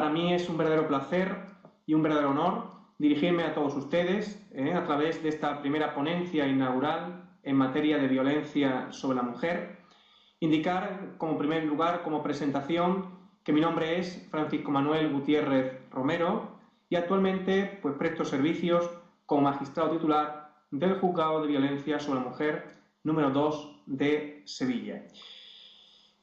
Para mí es un verdadero placer y un verdadero honor dirigirme a todos ustedes a través de esta primera ponencia inaugural en materia de violencia sobre la mujer. Indicar, como primer lugar, como presentación, que mi nombre es Francisco Manuel Gutiérrez Romero y actualmente presto servicios como magistrado titular del Juzgado de Violencia sobre la Mujer número 2 de Sevilla.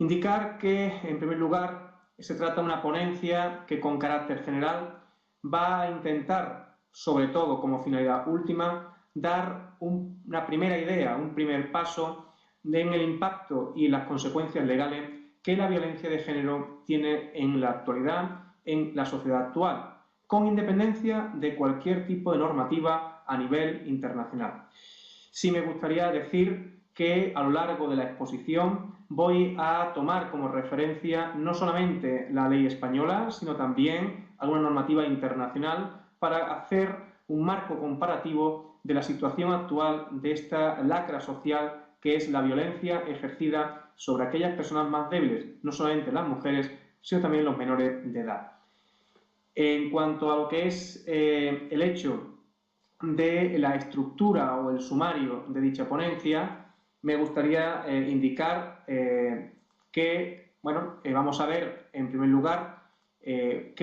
Indicar que, en primer lugar, se trata de una ponencia que con carácter general va a intentar, sobre todo como finalidad última, dar una primera idea, un primer paso en el impacto y las consecuencias legales que la violencia de género tiene en la actualidad, en la sociedad actual, con independencia de cualquier tipo de normativa a nivel internacional. Sí me gustaría decir que a lo largo de la exposición voy a tomar como referencia no solamente la ley española, sino también alguna normativa internacional para hacer un marco comparativo de la situación actual de esta lacra social que es la violencia ejercida sobre aquellas personas más débiles, no solamente las mujeres, sino también los menores de edad. En cuanto a lo que es el hecho de la estructura o el sumario de dicha ponencia, me gustaría indicar que, vamos a ver en primer lugar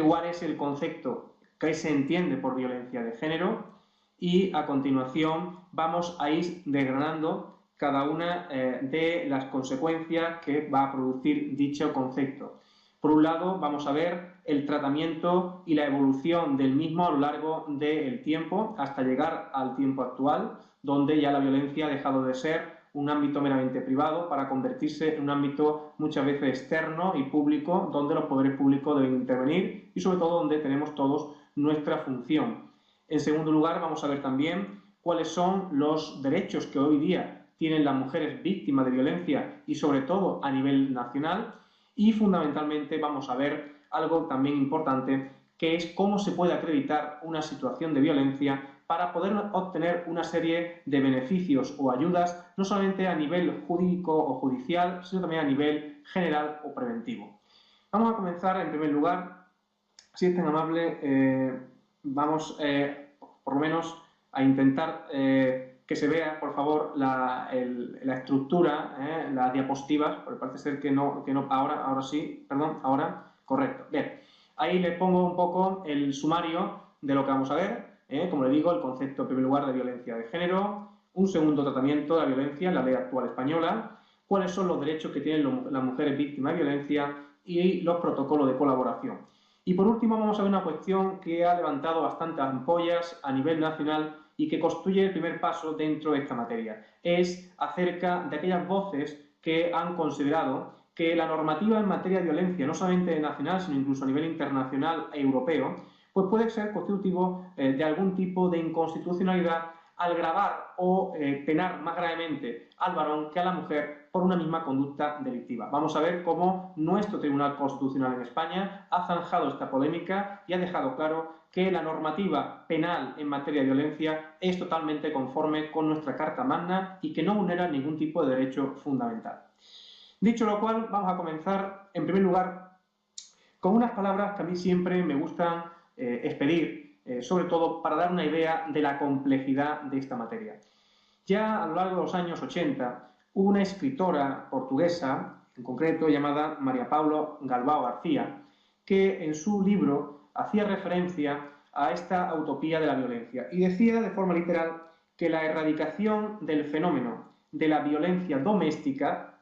cuál es el concepto que se entiende por violencia de género y a continuación vamos a ir desgranando cada una de las consecuencias que va a producir dicho concepto. Por un lado, vamos a ver el tratamiento y la evolución del mismo a lo largo del tiempo hasta llegar al tiempo actual, donde ya la violencia ha dejado de ser un ámbito meramente privado para convertirse en un ámbito muchas veces externo y público, donde los poderes públicos deben intervenir y sobre todo donde tenemos todos nuestra función. En segundo lugar, vamos a ver también cuáles son los derechos que hoy día tienen las mujeres víctimas de violencia y sobre todo a nivel nacional. Y fundamentalmente vamos a ver algo también importante, que es cómo se puede acreditar una situación de violencia para poder obtener una serie de beneficios o ayudas, no solamente a nivel jurídico o judicial, sino también a nivel general o preventivo. Vamos a comenzar en primer lugar, si es tan amable, vamos por lo menos a intentar que se vea, por favor, la estructura, las diapositivas, porque parece ser que no, ahora sí, perdón, ahora, correcto. Bien, ahí les pongo un poco el sumario de lo que vamos a ver, como le digo, el concepto en primer lugar de violencia de género, un segundo tratamiento de la violencia en la ley actual española, cuáles son los derechos que tienen las mujeres víctimas de violencia y los protocolos de colaboración. Y por último vamos a ver una cuestión que ha levantado bastantes ampollas a nivel nacional y que constituye el primer paso dentro de esta materia. Es acerca de aquellas voces que han considerado que la normativa en materia de violencia, no solamente nacional, sino incluso a nivel internacional e europeo, pues puede ser constitutivo de algún tipo de inconstitucionalidad al gravar o penar más gravemente al varón que a la mujer por una misma conducta delictiva. Vamos a ver cómo nuestro Tribunal Constitucional en España ha zanjado esta polémica y ha dejado claro que la normativa penal en materia de violencia es totalmente conforme con nuestra Carta Magna y que no vulnera ningún tipo de derecho fundamental. Dicho lo cual, vamos a comenzar, en primer lugar, con unas palabras que a mí siempre me gustan expedir, sobre todo para dar una idea de la complejidad de esta materia. Ya a lo largo de los años 80, hubo una escritora portuguesa, en concreto llamada María Paula Galvão García, que en su libro hacía referencia a esta utopía de la violencia y decía de forma literal que la erradicación del fenómeno de la violencia doméstica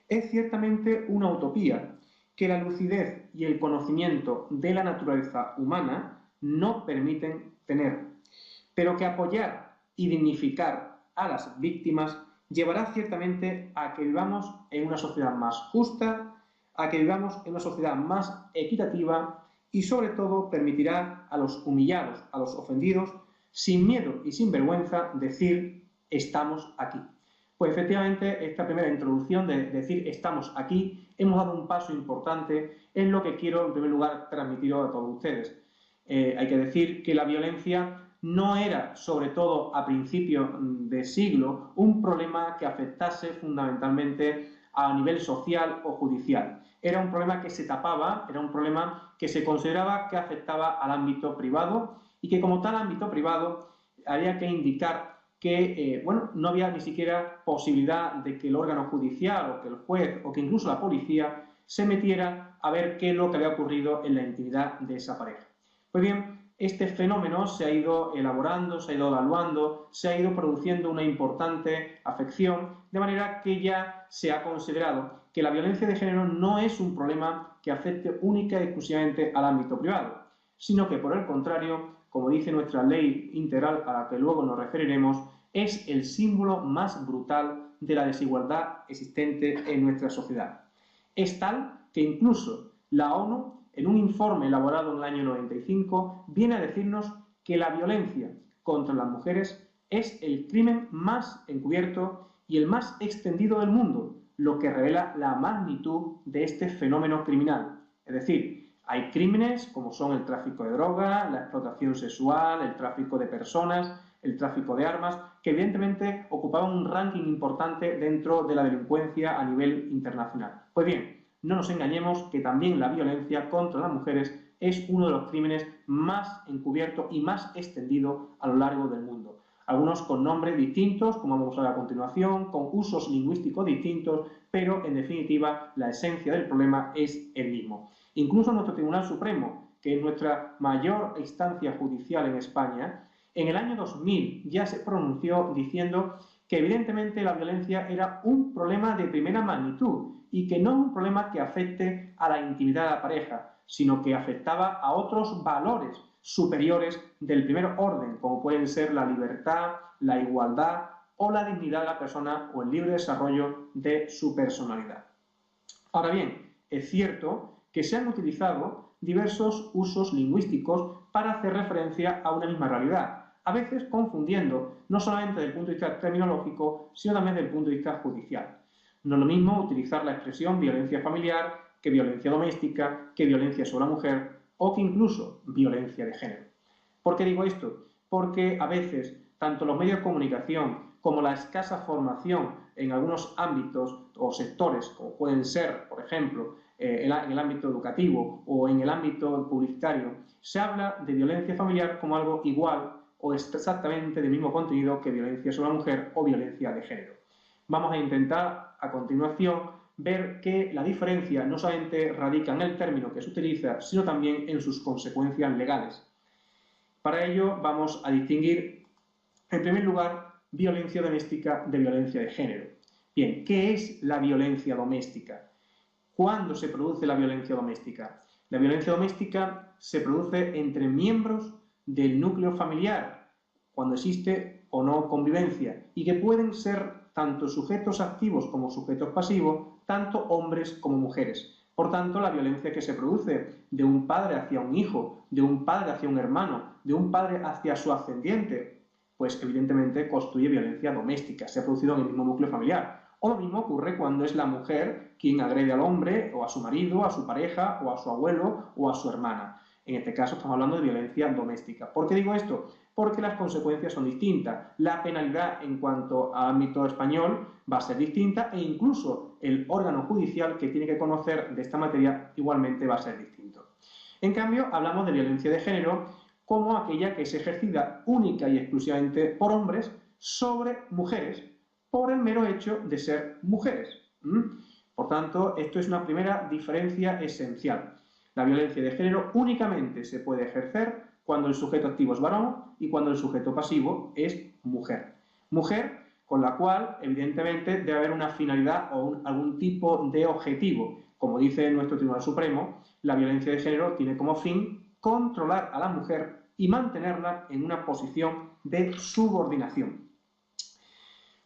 es ciertamente una utopía que la lucidez y el conocimiento de la naturaleza humana no permiten tener, pero que apoyar y dignificar a las víctimas llevará ciertamente a que vivamos en una sociedad más justa, a que vivamos en una sociedad más equitativa y sobre todo permitirá a los humillados, a los ofendidos, sin miedo y sin vergüenza decir estamos aquí. Pues efectivamente esta primera introducción de decir estamos aquí, hemos dado un paso importante en lo que quiero en primer lugar transmitiros a todos ustedes. Hay que decir que la violencia no era, sobre todo a principios de siglo, un problema que afectase fundamentalmente a nivel social o judicial. Era un problema que se tapaba, era un problema que se consideraba que afectaba al ámbito privado y que como tal ámbito privado había que indicar que no había ni siquiera posibilidad de que el órgano judicial o que el juez o que incluso la policía se metiera a ver qué es lo que había ocurrido en la intimidad de esa pareja. Pues bien, este fenómeno se ha ido elaborando, se ha ido evaluando, se ha ido produciendo una importante afección, de manera que ya se ha considerado que la violencia de género no es un problema que afecte única y exclusivamente al ámbito privado, sino que por el contrario, como dice nuestra ley integral a la que luego nos referiremos, es el símbolo más brutal de la desigualdad existente en nuestra sociedad. Es tal que incluso la ONU, en un informe elaborado en el año 95, viene a decirnos que la violencia contra las mujeres es el crimen más encubierto y el más extendido del mundo, lo que revela la magnitud de este fenómeno criminal. Es decir, hay crímenes como son el tráfico de droga, la explotación sexual, el tráfico de personas, el tráfico de armas, que evidentemente ocupaban un ranking importante dentro de la delincuencia a nivel internacional. Pues bien, no nos engañemos que también la violencia contra las mujeres es uno de los crímenes más encubiertos y más extendido a lo largo del mundo. Algunos con nombres distintos, como vamos a ver a continuación, con usos lingüísticos distintos, pero en definitiva la esencia del problema es el mismo. Incluso nuestro Tribunal Supremo, que es nuestra mayor instancia judicial en España, en el año 2000 ya se pronunció diciendo que evidentemente la violencia era un problema de primera magnitud y que no es un problema que afecte a la intimidad de la pareja, sino que afectaba a otros valores superiores del primer orden, como pueden ser la libertad, la igualdad o la dignidad de la persona o el libre desarrollo de su personalidad. Ahora bien, es cierto que se han utilizado diversos usos lingüísticos para hacer referencia a una misma realidad, a veces confundiendo no solamente desde el punto de vista terminológico, sino también desde el punto de vista judicial. No es lo mismo utilizar la expresión violencia familiar que violencia doméstica, que violencia sobre la mujer o que incluso violencia de género. ¿Por qué digo esto? Porque a veces tanto los medios de comunicación como la escasa formación en algunos ámbitos o sectores, como pueden ser, por ejemplo, en el ámbito educativo o en el ámbito publicitario, se habla de violencia familiar como algo igual o exactamente del mismo contenido que violencia sobre la mujer o violencia de género. Vamos a intentar a continuación ver que la diferencia no solamente radica en el término que se utiliza, sino también en sus consecuencias legales. Para ello vamos a distinguir, en primer lugar, violencia doméstica de violencia de género. Bien, ¿qué es la violencia doméstica? ¿Cuándo se produce la violencia doméstica? La violencia doméstica se produce entre miembros del núcleo familiar, cuando existe o no convivencia, y que pueden ser tanto sujetos activos como sujetos pasivos, tanto hombres como mujeres. Por tanto, la violencia que se produce de un padre hacia un hijo, de un padre hacia un hermano, de un padre hacia su ascendiente, pues evidentemente constituye violencia doméstica, se ha producido en el mismo núcleo familiar. O lo mismo ocurre cuando es la mujer quien agrede al hombre, o a su marido, a su pareja, o a su abuelo, o a su hermana. En este caso estamos hablando de violencia doméstica. ¿Por qué digo esto? Porque las consecuencias son distintas. La penalidad en cuanto al ámbito español va a ser distinta e incluso el órgano judicial que tiene que conocer de esta materia igualmente va a ser distinto. En cambio, hablamos de violencia de género como aquella que es ejercida única y exclusivamente por hombres sobre mujeres por el mero hecho de ser mujeres. Por tanto, esto es una primera diferencia esencial. La violencia de género únicamente se puede ejercer cuando el sujeto activo es varón y cuando el sujeto pasivo es mujer. Mujer con la cual, evidentemente, debe haber una finalidad o algún tipo de objetivo. Como dice nuestro Tribunal Supremo, la violencia de género tiene como fin controlar a la mujer y mantenerla en una posición de subordinación.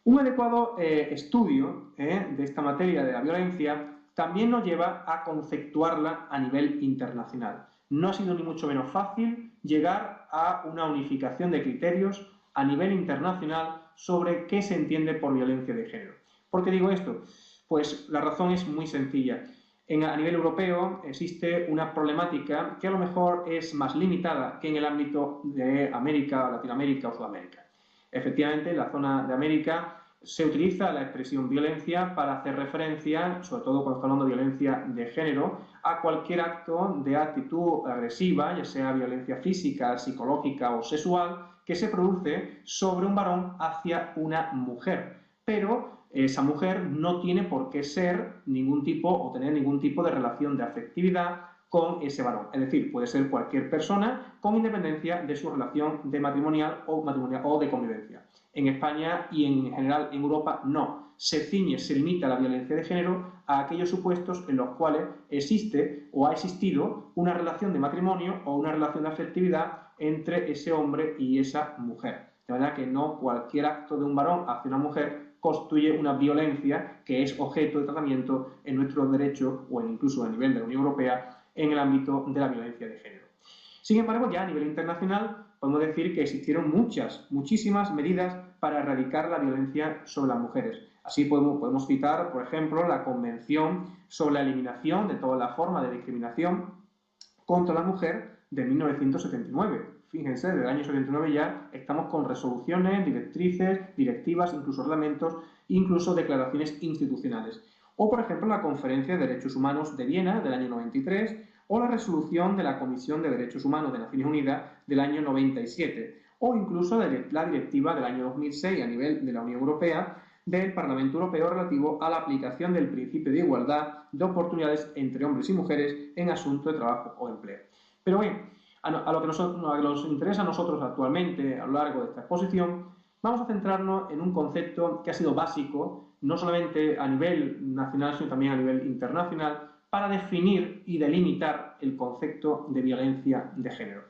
Un adecuado estudio de esta materia de la violencia también nos lleva a conceptuarla a nivel internacional. No ha sido ni mucho menos fácil llegar a una unificación de criterios a nivel internacional sobre qué se entiende por violencia de género. ¿Por qué digo esto? Pues la razón es muy sencilla. A nivel europeo existe una problemática que a lo mejor es más limitada que en el ámbito de América, Latinoamérica o Sudamérica. Efectivamente, en la zona de América se utiliza la expresión violencia para hacer referencia, sobre todo cuando está hablando de violencia de género, a cualquier acto de actitud agresiva, ya sea violencia física, psicológica o sexual, que se produce sobre un varón hacia una mujer. Pero esa mujer no tiene por qué ser ningún tipo o tener ningún tipo de relación de afectividad con ese varón. Es decir, puede ser cualquier persona con independencia de su relación de matrimonial o de convivencia. En España y en general en Europa no. Se ciñe, se limita la violencia de género a aquellos supuestos en los cuales existe o ha existido una relación de matrimonio o una relación de afectividad entre ese hombre y esa mujer. De manera que no cualquier acto de un varón hacia una mujer constituye una violencia que es objeto de tratamiento en nuestro derecho o incluso a nivel de la Unión Europea en el ámbito de la violencia de género. Sin embargo, ya a nivel internacional podemos decir que existieron muchísimas medidas para erradicar la violencia sobre las mujeres. Así podemos citar, por ejemplo, la Convención sobre la Eliminación de todas las formas de discriminación contra la mujer de 1979. Fíjense, desde el año 79 ya estamos con resoluciones, directrices, directivas, incluso reglamentos, incluso declaraciones institucionales. O, por ejemplo, la Conferencia de Derechos Humanos de Viena del año 93, o la resolución de la Comisión de Derechos Humanos de Naciones Unidas del año 97, o incluso la directiva del año 2006 a nivel de la Unión Europea del Parlamento Europeo relativo a la aplicación del principio de igualdad de oportunidades entre hombres y mujeres en asuntos de trabajo o empleo. Pero bien, a lo que nos interesa a nosotros actualmente a lo largo de esta exposición, vamos a centrarnos en un concepto que ha sido básico, no solamente a nivel nacional, sino también a nivel internacional, para definir y delimitar el concepto de violencia de género.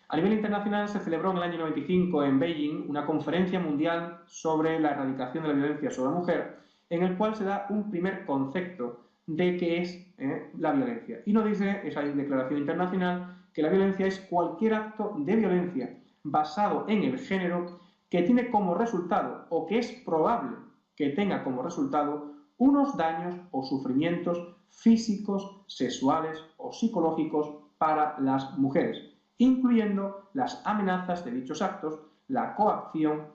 A nivel internacional se celebró en el año 95 en Beijing una conferencia mundial sobre la erradicación de la violencia sobre la mujer, en el cual se da un primer concepto de qué es la violencia. Y nos dice esa declaración internacional que la violencia es cualquier acto de violencia basado en el género que tiene como resultado o que es probable que tenga como resultado unos daños o sufrimientos físicos, sexuales o psicológicos para las mujeres, incluyendo las amenazas de dichos actos, la coacción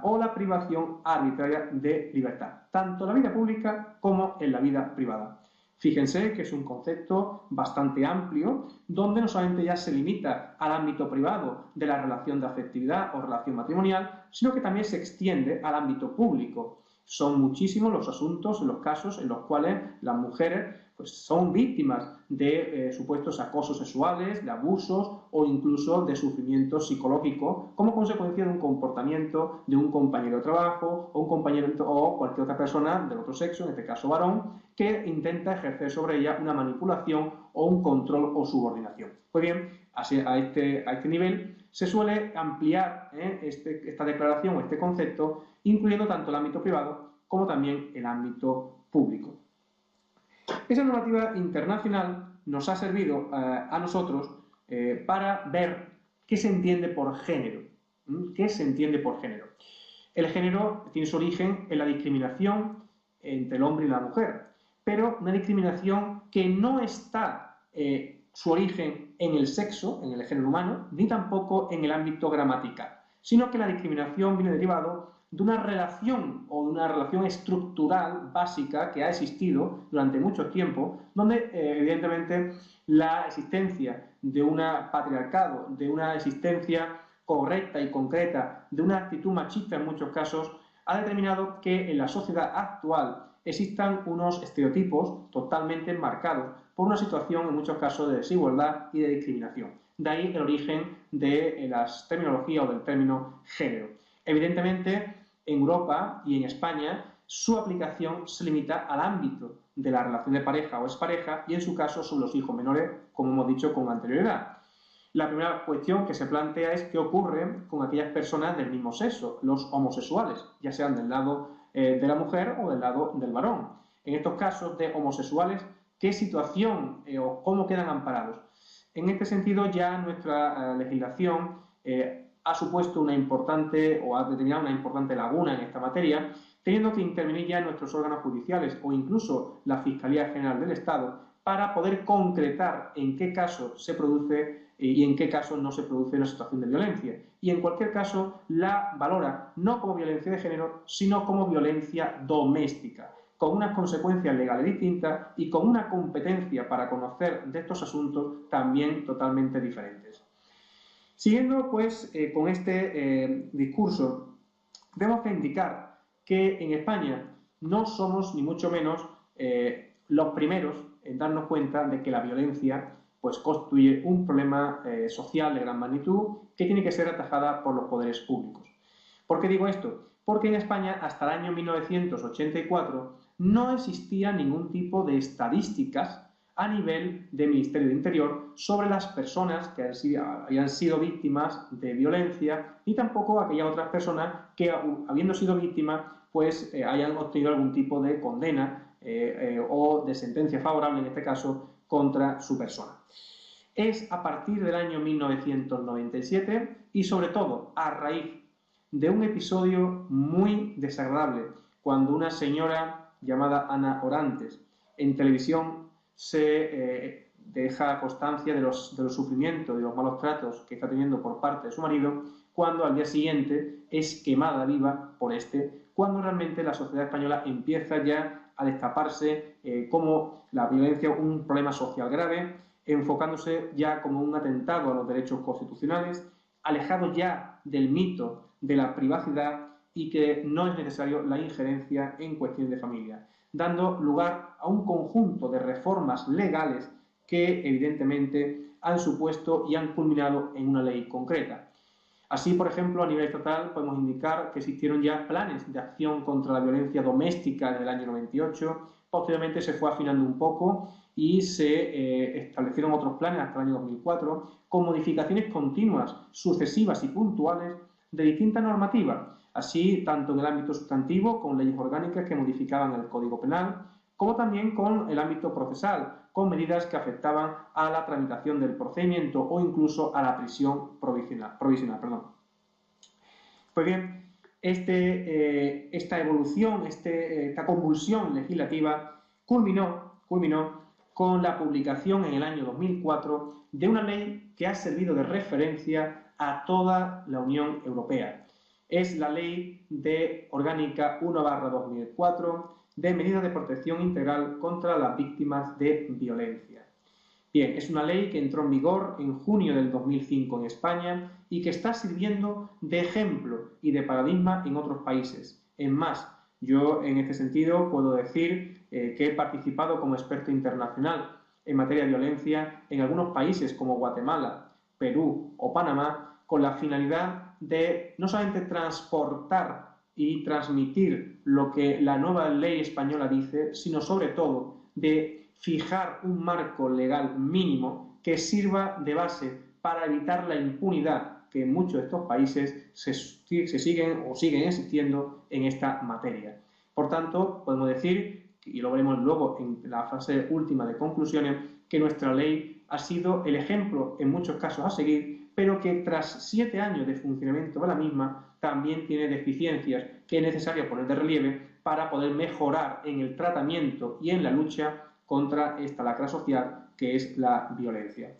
o la privación arbitraria de libertad, tanto en la vida pública como en la vida privada. Fíjense que es un concepto bastante amplio, donde no solamente ya se limita al ámbito privado de la relación de afectividad o relación matrimonial, sino que también se extiende al ámbito público. Son muchísimos los asuntos, los casos en los cuales las mujeres son víctimas de supuestos acosos sexuales, de abusos o incluso de sufrimiento psicológico como consecuencia de un comportamiento de un compañero de trabajo o un compañero o cualquier otra persona del otro sexo, en este caso varón, que intenta ejercer sobre ella una manipulación o un control o subordinación. Pues bien, a este nivel se suele ampliar esta declaración o este concepto, incluyendo tanto el ámbito privado como también el ámbito público. Esa normativa internacional nos ha servido a nosotros para ver qué se entiende por género. ¿Qué se entiende por género? El género tiene su origen en la discriminación entre el hombre y la mujer, pero una discriminación que no está su origen en el sexo, en el género humano, ni tampoco en el ámbito gramatical, sino que la discriminación viene derivado de una relación o de una relación estructural básica que ha existido durante mucho tiempo, donde evidentemente la existencia de un patriarcado, de una existencia correcta y concreta, de una actitud machista en muchos casos, ha determinado que en la sociedad actual existan unos estereotipos totalmente enmarcados por una situación en muchos casos de desigualdad y de discriminación. De ahí el origen de la terminología o del término género. Evidentemente, en Europa y en España, su aplicación se limita al ámbito de la relación de pareja o expareja y, en su caso, son los hijos menores, como hemos dicho con anterioridad. La primera cuestión que se plantea es qué ocurre con aquellas personas del mismo sexo, los homosexuales, ya sean del lado de la mujer o del lado del varón. En estos casos de homosexuales, ¿qué situación o cómo quedan amparados? En este sentido, ya nuestra legislación ha supuesto una importante o ha determinado una importante laguna en esta materia, teniendo que intervenir ya nuestros órganos judiciales o incluso la Fiscalía General del Estado para poder concretar en qué caso se produce y en qué caso no se produce una situación de violencia. Y en cualquier caso la valora no como violencia de género, sino como violencia doméstica, con unas consecuencias legales distintas y con una competencia para conocer de estos asuntos también totalmente diferentes. Siguiendo pues con este discurso, tenemos que indicar que en España no somos ni mucho menos los primeros en darnos cuenta de que la violencia pues constituye un problema social de gran magnitud que tiene que ser atajada por los poderes públicos. ¿Por qué digo esto? Porque en España hasta el año 1984 no existía ningún tipo de estadísticas a nivel del Ministerio de Interior sobre las personas que habían sido víctimas de violencia, ni tampoco aquellas otras personas que, habiendo sido víctimas, pues hayan obtenido algún tipo de condena o de sentencia favorable, en este caso, contra su persona. Es a partir del año 1997 y sobre todo a raíz de un episodio muy desagradable cuando una señora llamada Ana Orantes en televisión se deja constancia de los sufrimientos y de los malos tratos que está teniendo por parte de su marido, cuando al día siguiente es quemada viva por cuando realmente la sociedad española empieza ya a destaparse como la violencia un problema social grave, enfocándose ya como un atentado a los derechos constitucionales, alejado ya del mito de la privacidad y que no es necesario la injerencia en cuestiones de familia, dando lugar a un conjunto de reformas legales que evidentemente han supuesto y han culminado en una ley concreta. Así, por ejemplo, a nivel estatal podemos indicar que existieron ya planes de acción contra la violencia doméstica en el año 98, posteriormente se fue afinando un poco y se establecieron otros planes hasta el año 2004, con modificaciones continuas, sucesivas y puntuales de distintas normativas, así tanto en el ámbito sustantivo, con leyes orgánicas que modificaban el Código Penal, como también con el ámbito procesal, con medidas que afectaban a la tramitación del procedimiento o incluso a la prisión provisional. Pues bien, esta evolución, esta convulsión legislativa culminó con la publicación en el año 2004 de una ley que ha servido de referencia a toda la Unión Europea. Es la Ley Orgánica 1/2004 de medidas de protección integral contra las víctimas de violencia. Bien, es una ley que entró en vigor en junio del 2005 en España y que está sirviendo de ejemplo y de paradigma en otros países. Es más, yo en este sentido puedo decir que he participado como experto internacional en materia de violencia en algunos países como Guatemala, Perú o Panamá, con la finalidad de no solamente transportar y transmitir lo que la nueva ley española dice, sino sobre todo de fijar un marco legal mínimo que sirva de base para evitar la impunidad que en muchos de estos países se siguen existiendo en esta materia. Por tanto, podemos decir, y lo veremos luego en la fase última de conclusiones, que nuestra ley ha sido el ejemplo en muchos casos a seguir, pero que tras 7 años de funcionamiento de la misma también tiene deficiencias que es necesario poner de relieve para poder mejorar en el tratamiento y en la lucha contra esta lacra social que es la violencia.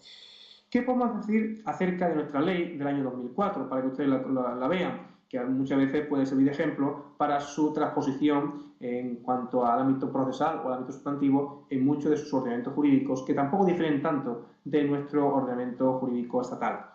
¿Qué podemos decir acerca de nuestra ley del año 2004? Para que ustedes la vean, que muchas veces puede servir de ejemplo para su transposición en cuanto al ámbito procesal o al ámbito sustantivo en muchos de sus ordenamientos jurídicos, que tampoco difieren tanto de nuestro ordenamiento jurídico estatal.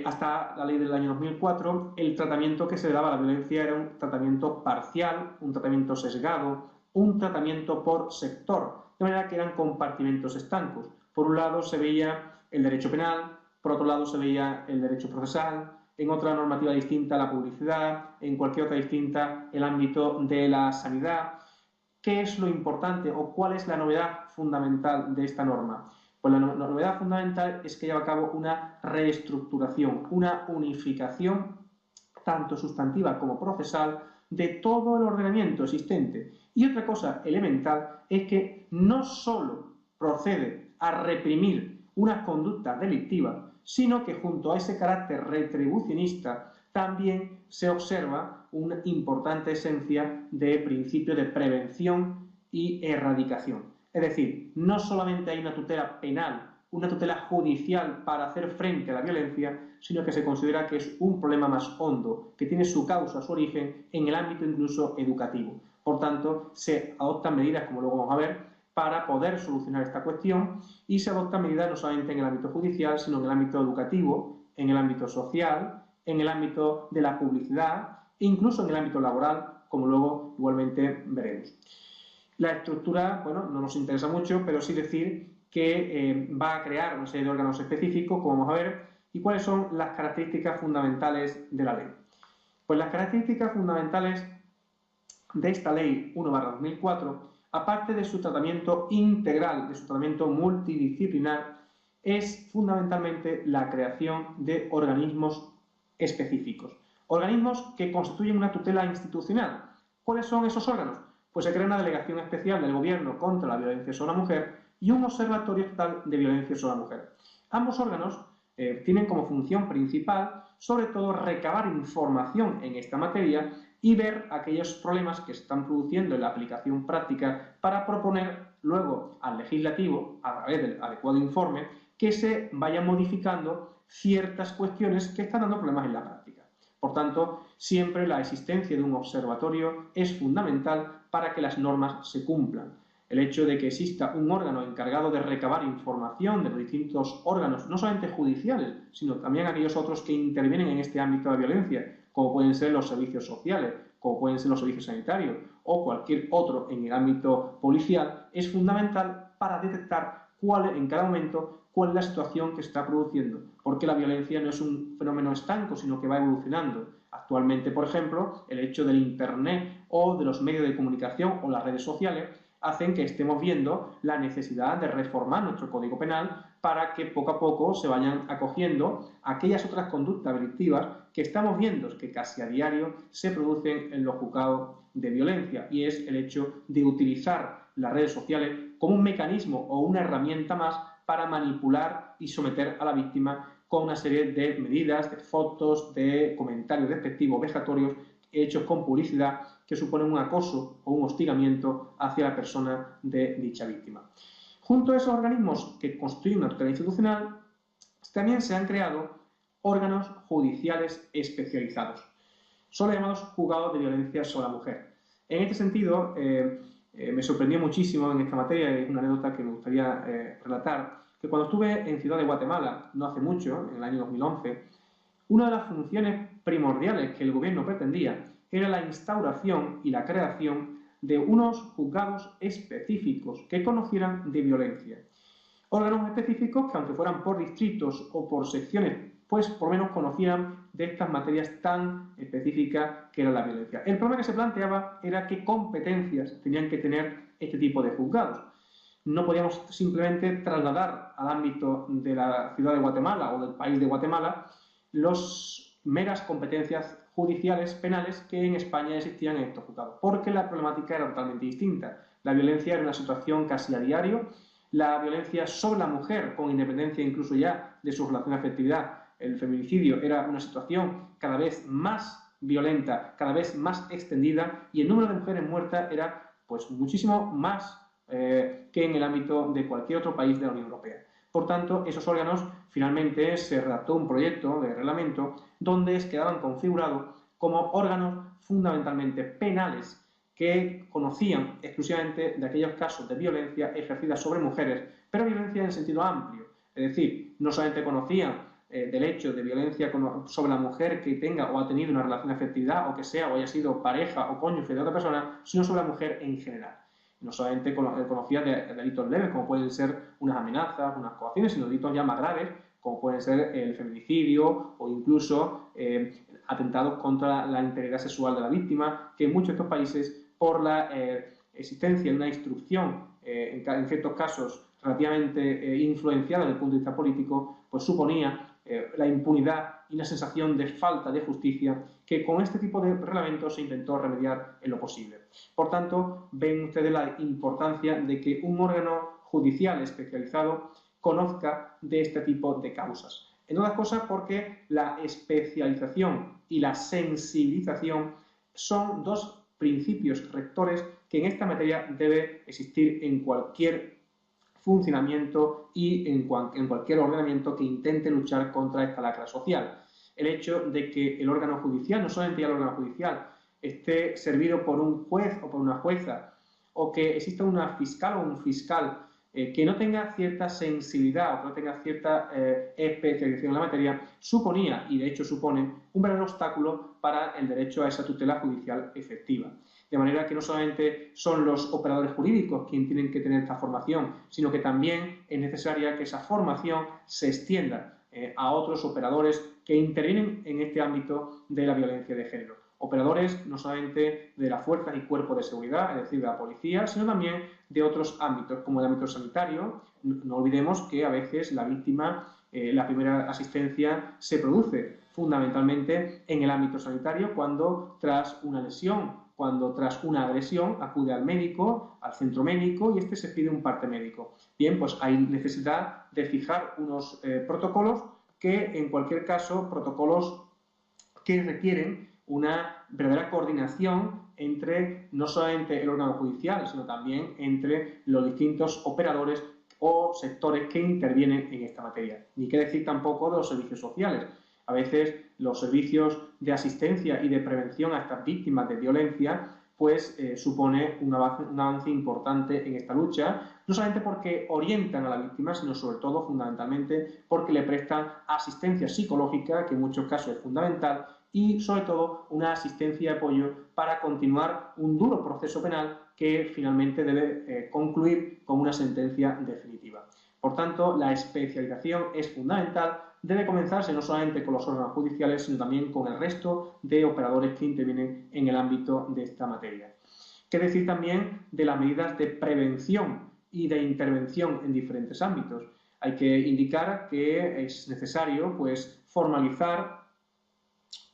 Hasta la ley del año 2004, el tratamiento que se le daba a la violencia era un tratamiento parcial, un tratamiento sesgado, un tratamiento por sector, de manera que eran compartimentos estancos. Por un lado se veía el derecho penal, por otro lado se veía el derecho procesal, en otra normativa distinta la publicidad, en cualquier otra distinta el ámbito de la sanidad. ¿Qué es lo importante o cuál es la novedad fundamental de esta norma? Pues la novedad fundamental es que lleva a cabo una reestructuración, una unificación tanto sustantiva como procesal de todo el ordenamiento existente. Y otra cosa elemental es que no solo procede a reprimir unas conductas delictivas, sino que junto a ese carácter retribucionista también se observa una importante esencia de principio de prevención y erradicación. Es decir, no solamente hay una tutela penal, una tutela judicial para hacer frente a la violencia, sino que se considera que es un problema más hondo, que tiene su causa, su origen en el ámbito incluso educativo. Por tanto, se adoptan medidas, como luego vamos a ver, para poder solucionar esta cuestión, y se adoptan medidas no solamente en el ámbito judicial, sino en el ámbito educativo, en el ámbito social, en el ámbito de la publicidad e incluso en el ámbito laboral, como luego igualmente veremos. La estructura, bueno, no nos interesa mucho, pero sí decir que va a crear una serie de órganos específicos, como vamos a ver, y cuáles son las características fundamentales de la ley. Pues las características fundamentales de esta ley 1/2004, aparte de su tratamiento integral, de su tratamiento multidisciplinar, es fundamentalmente la creación de organismos específicos. Organismos que constituyen una tutela institucional. ¿Cuáles son esos órganos? Pues se crea una delegación especial del Gobierno contra la violencia sobre la mujer y un observatorio estatal de violencia sobre la mujer. Ambos órganos tienen como función principal, sobre todo, recabar información en esta materia y ver aquellos problemas que se están produciendo en la aplicación práctica para proponer luego al legislativo, a través del adecuado informe, que se vayan modificando ciertas cuestiones que están dando problemas en la práctica. Por tanto, siempre la existencia de un observatorio es fundamental para que las normas se cumplan. El hecho de que exista un órgano encargado de recabar información de los distintos órganos, no solamente judiciales, sino también aquellos otros que intervienen en este ámbito de la violencia, como pueden ser los servicios sociales, como pueden ser los servicios sanitarios o cualquier otro en el ámbito policial, es fundamental para detectar en cada momento cuál es la situación que se está produciendo, porque la violencia no es un fenómeno estanco, sino que va evolucionando. Actualmente, por ejemplo, el hecho del Internet o de los medios de comunicación o las redes sociales hacen que estemos viendo la necesidad de reformar nuestro Código Penal para que poco a poco se vayan acogiendo aquellas otras conductas delictivas que estamos viendo que casi a diario se producen en los juzgados de violencia, y es el hecho de utilizar las redes sociales como un mecanismo o una herramienta más para manipular y someter a la víctima con una serie de medidas, de fotos, de comentarios despectivos, vejatorios, hechos con publicidad que suponen un acoso o un hostigamiento hacia la persona de dicha víctima. Junto a esos organismos que constituyen una tutela institucional, también se han creado órganos judiciales especializados. Son los llamados juzgados de violencia sobre la mujer. En este sentido, me sorprendió muchísimo en esta materia, es una anécdota que me gustaría relatar, que cuando estuve en Ciudad de Guatemala, no hace mucho, en el año 2011, una de las funciones primordiales que el gobierno pretendía era la instauración y la creación de unos juzgados específicos que conocieran de violencia. Órganos específicos que, aunque fueran por distritos o por secciones, pues por lo menos conocieran de estas materias tan específicas que era la violencia. El problema que se planteaba era qué competencias tenían que tener este tipo de juzgados. No podíamos simplemente trasladar al ámbito de la ciudad de Guatemala o del país de Guatemala las meras competencias judiciales penales que en España existían en estos juzgados, porque la problemática era totalmente distinta. La violencia era una situación casi a diario, la violencia sobre la mujer, con independencia incluso ya de su relación de afectividad, el feminicidio era una situación cada vez más violenta, cada vez más extendida, y el número de mujeres muertas era pues muchísimo más que en el ámbito de cualquier otro país de la Unión Europea. Por tanto, esos órganos, finalmente se redactó un proyecto de reglamento donde quedaban configurados como órganos fundamentalmente penales que conocían exclusivamente de aquellos casos de violencia ejercida sobre mujeres, pero violencia en sentido amplio. Es decir, no solamente conocían del hecho de violencia sobre la mujer que tenga o ha tenido una relación de afectividad o que sea o haya sido pareja o cónyuge de otra persona, sino sobre la mujer en general. No solamente conocía de delitos leves, como pueden ser unas amenazas, unas coacciones, sino delitos ya más graves, como pueden ser el feminicidio o incluso atentados contra la integridad sexual de la víctima, que en muchos de estos países, por la existencia de una instrucción, en ciertos casos relativamente influenciada desde el punto de vista político, pues suponía la impunidad y una sensación de falta de justicia que con este tipo de reglamentos se intentó remediar en lo posible. Por tanto, ven ustedes la importancia de que un órgano judicial especializado conozca de este tipo de causas. En otras cosas porque la especialización y la sensibilización son dos principios rectores que en esta materia debe existir en cualquier funcionamiento y en cualquier ordenamiento que intente luchar contra esta lacra social. El hecho de que el órgano judicial, no solamente ya el órgano judicial, esté servido por un juez o por una jueza, o que exista una fiscal o un fiscal que no tenga cierta sensibilidad o que no tenga cierta especialización en la materia, suponía, y de hecho supone, un verdadero obstáculo para el derecho a esa tutela judicial efectiva. De manera que no solamente son los operadores jurídicos quienes tienen que tener esta formación, sino que también es necesaria que esa formación se extienda a otros operadores que intervienen en este ámbito de la violencia de género. Operadores no solamente de las fuerzas y cuerpos de seguridad, es decir, de la policía, sino también de otros ámbitos, como el ámbito sanitario. No olvidemos que a veces la víctima, la primera asistencia se produce fundamentalmente en el ámbito sanitario cuando tras una lesión, cuando tras una agresión acude al médico, al centro médico, y este se pide un parte médico. Bien, pues hay necesidad de fijar unos protocolos que, en cualquier caso, protocolos que requieren una verdadera coordinación entre no solamente el órgano judicial, sino también entre los distintos operadores o sectores que intervienen en esta materia. Ni qué decir tampoco de los servicios sociales. A veces los servicios de asistencia y de prevención a estas víctimas de violencia pues supone un avance importante en esta lucha, no solamente porque orientan a la víctima, sino sobre todo, fundamentalmente, porque le prestan asistencia psicológica, que en muchos casos es fundamental, y sobre todo una asistencia y apoyo para continuar un duro proceso penal que finalmente debe concluir con una sentencia definitiva. Por tanto, la especialización es fundamental, debe comenzarse no solamente con los órganos judiciales, sino también con el resto de operadores que intervienen en el ámbito de esta materia. ¿Qué decir también de las medidas de prevención y de intervención en diferentes ámbitos? Hay que indicar que es necesario pues, formalizar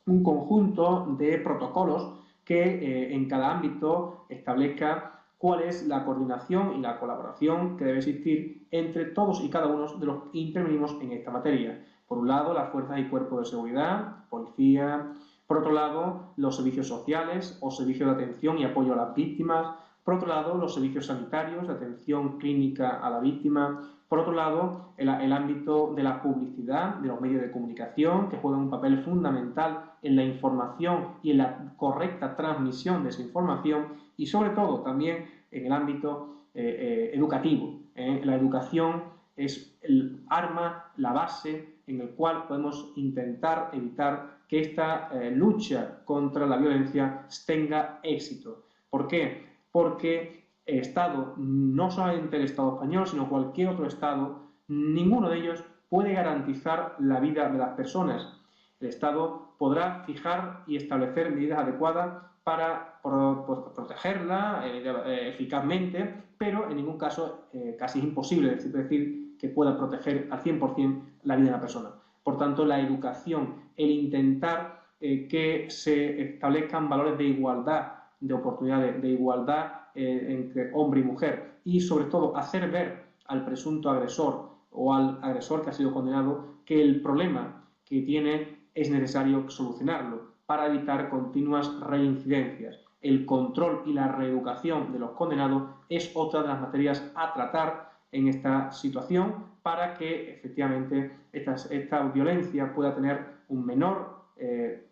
un conjunto de protocolos que en cada ámbito establezca cuál es la coordinación y la colaboración que debe existir entre todos y cada uno de los que intervenimos en esta materia. Por un lado, las fuerzas y cuerpos de seguridad, policía; por otro lado, los servicios sociales o servicios de atención y apoyo a las víctimas; por otro lado, los servicios sanitarios de atención clínica a la víctima; por otro lado, el ámbito de la publicidad, de los medios de comunicación, que juegan un papel fundamental en la información y en la correcta transmisión de esa información; y sobre todo también en el ámbito educativo. La educación es el arma, la base en el cual podemos intentar evitar que esta lucha contra la violencia tenga éxito. ¿Por qué? Porque el Estado, no solamente el Estado español, sino cualquier otro Estado, ninguno de ellos puede garantizar la vida de las personas. El Estado podrá fijar y establecer medidas adecuadas para protegerla eficazmente, pero en ningún caso casi es imposible decir que pueda proteger al 100% la vida de la persona. Por tanto, la educación, el intentar que se establezcan valores de igualdad de oportunidades, de igualdad entre hombre y mujer, y sobre todo hacer ver al presunto agresor o al agresor que ha sido condenado que el problema que tiene es necesario solucionarlo para evitar continuas reincidencias. El control y la reeducación de los condenados es otra de las materias a tratar en esta situación para que efectivamente esta violencia pueda tener una menor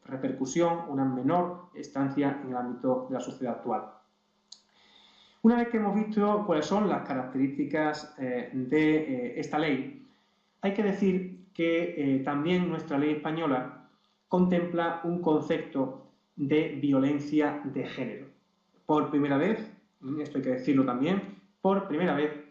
repercusión, una menor estancia en el ámbito de la sociedad actual. Una vez que hemos visto cuáles son las características de esta ley, hay que decir que también nuestra ley española contempla un concepto de violencia de género. Por primera vez, esto hay que decirlo también, por primera vez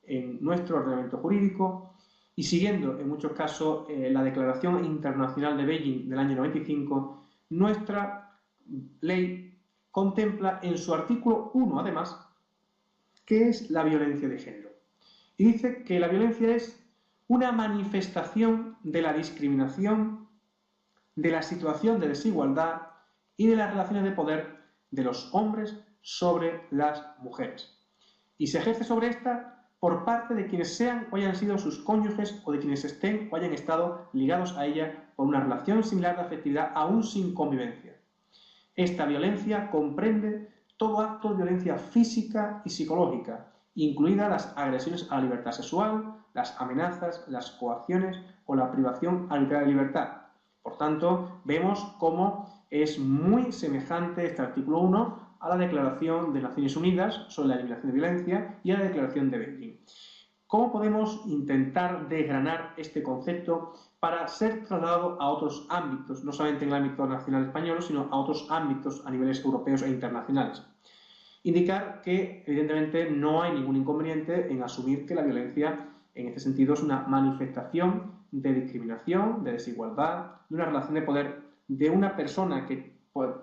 en nuestro ordenamiento jurídico y siguiendo en muchos casos la Declaración Internacional de Beijing del año 95, nuestra ley contempla en su artículo 1, además, qué es la violencia de género. Y dice que la violencia es una manifestación de la discriminación, de la situación de desigualdad y de las relaciones de poder de los hombres sobre las mujeres. Y se ejerce sobre esta por parte de quienes sean o hayan sido sus cónyuges o de quienes estén o hayan estado ligados a ella por una relación similar de afectividad aún sin convivencia. Esta violencia comprende todo acto de violencia física y psicológica, incluidas las agresiones a la libertad sexual, las amenazas, las coacciones o la privación arbitraria de libertad. Por tanto, vemos cómo es muy semejante este artículo 1 a la Declaración de Naciones Unidas sobre la Eliminación de Violencia y a la Declaración de Beijing. ¿Cómo podemos intentar desgranar este concepto para ser trasladado a otros ámbitos, no solamente en el ámbito nacional español, sino a otros ámbitos a niveles europeos e internacionales? Indicar que, evidentemente, no hay ningún inconveniente en asumir que la violencia, en este sentido, es una manifestación de discriminación, de desigualdad, de una relación de poder de una persona que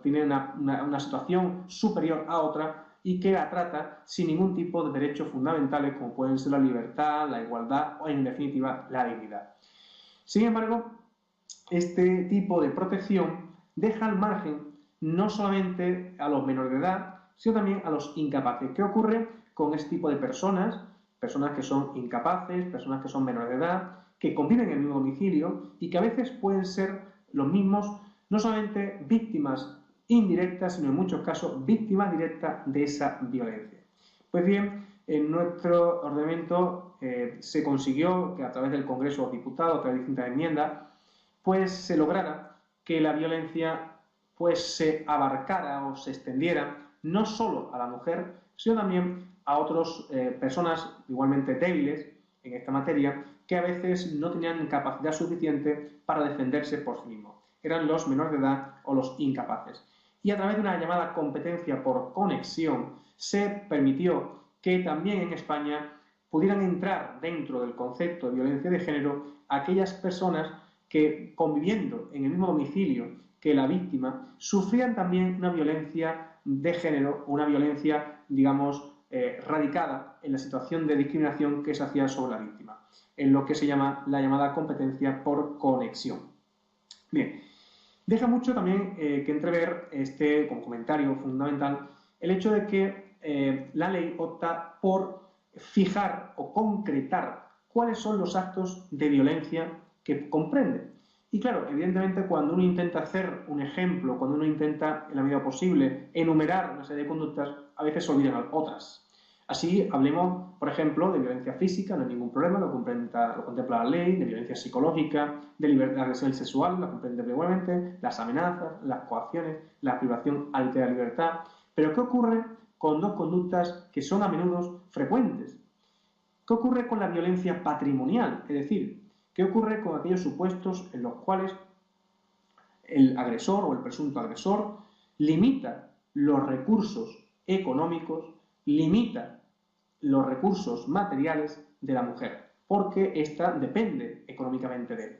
tiene una situación superior a otra y que la trata sin ningún tipo de derechos fundamentales como pueden ser la libertad, la igualdad o, en definitiva, la dignidad. Sin embargo, este tipo de protección deja al margen no solamente a los menores de edad, sino también a los incapaces. ¿Qué ocurre con este tipo de personas? Personas que son incapaces, personas que son menores de edad, que conviven en el mismo domicilio y que a veces pueden ser los mismos, no solamente víctimas indirectas, sino en muchos casos víctimas directas de esa violencia. Pues bien, en nuestro ordenamiento se consiguió que a través del Congreso de los Diputados, a través de distintas enmiendas, pues se lograra que la violencia pues se abarcara o se extendiera no solo a la mujer, sino también a otras personas igualmente débiles en esta materia, que a veces no tenían capacidad suficiente para defenderse por sí mismos. Eran los menores de edad o los incapaces. Y a través de una llamada competencia por conexión se permitió que también en España pudieran entrar dentro del concepto de violencia de género aquellas personas que, conviviendo en el mismo domicilio que la víctima, sufrían también una violencia de género, una violencia, digamos, radicada en la situación de discriminación que se hacía sobre la víctima, en lo que se llama la llamada competencia por conexión. Bien, deja mucho también que entrever como comentario fundamental el hecho de que la ley opta por fijar o concretar cuáles son los actos de violencia que comprende. Y claro, evidentemente cuando uno intenta hacer un ejemplo, cuando uno intenta, en la medida posible, enumerar una serie de conductas, a veces se olvidan otras. Así, hablemos, por ejemplo, de violencia física, no hay ningún problema, lo contempla la ley, de violencia psicológica, de libertad agresión sexual, la comprende igualmente, las amenazas, las coacciones, la privación arbitraria de libertad. Pero ¿qué ocurre con dos conductas que son a menudo frecuentes? ¿Qué ocurre con la violencia patrimonial? Es decir, ¿qué ocurre con aquellos supuestos en los cuales el agresor o el presunto agresor limita los recursos económicos, limita los recursos materiales de la mujer, porque ésta depende económicamente de él?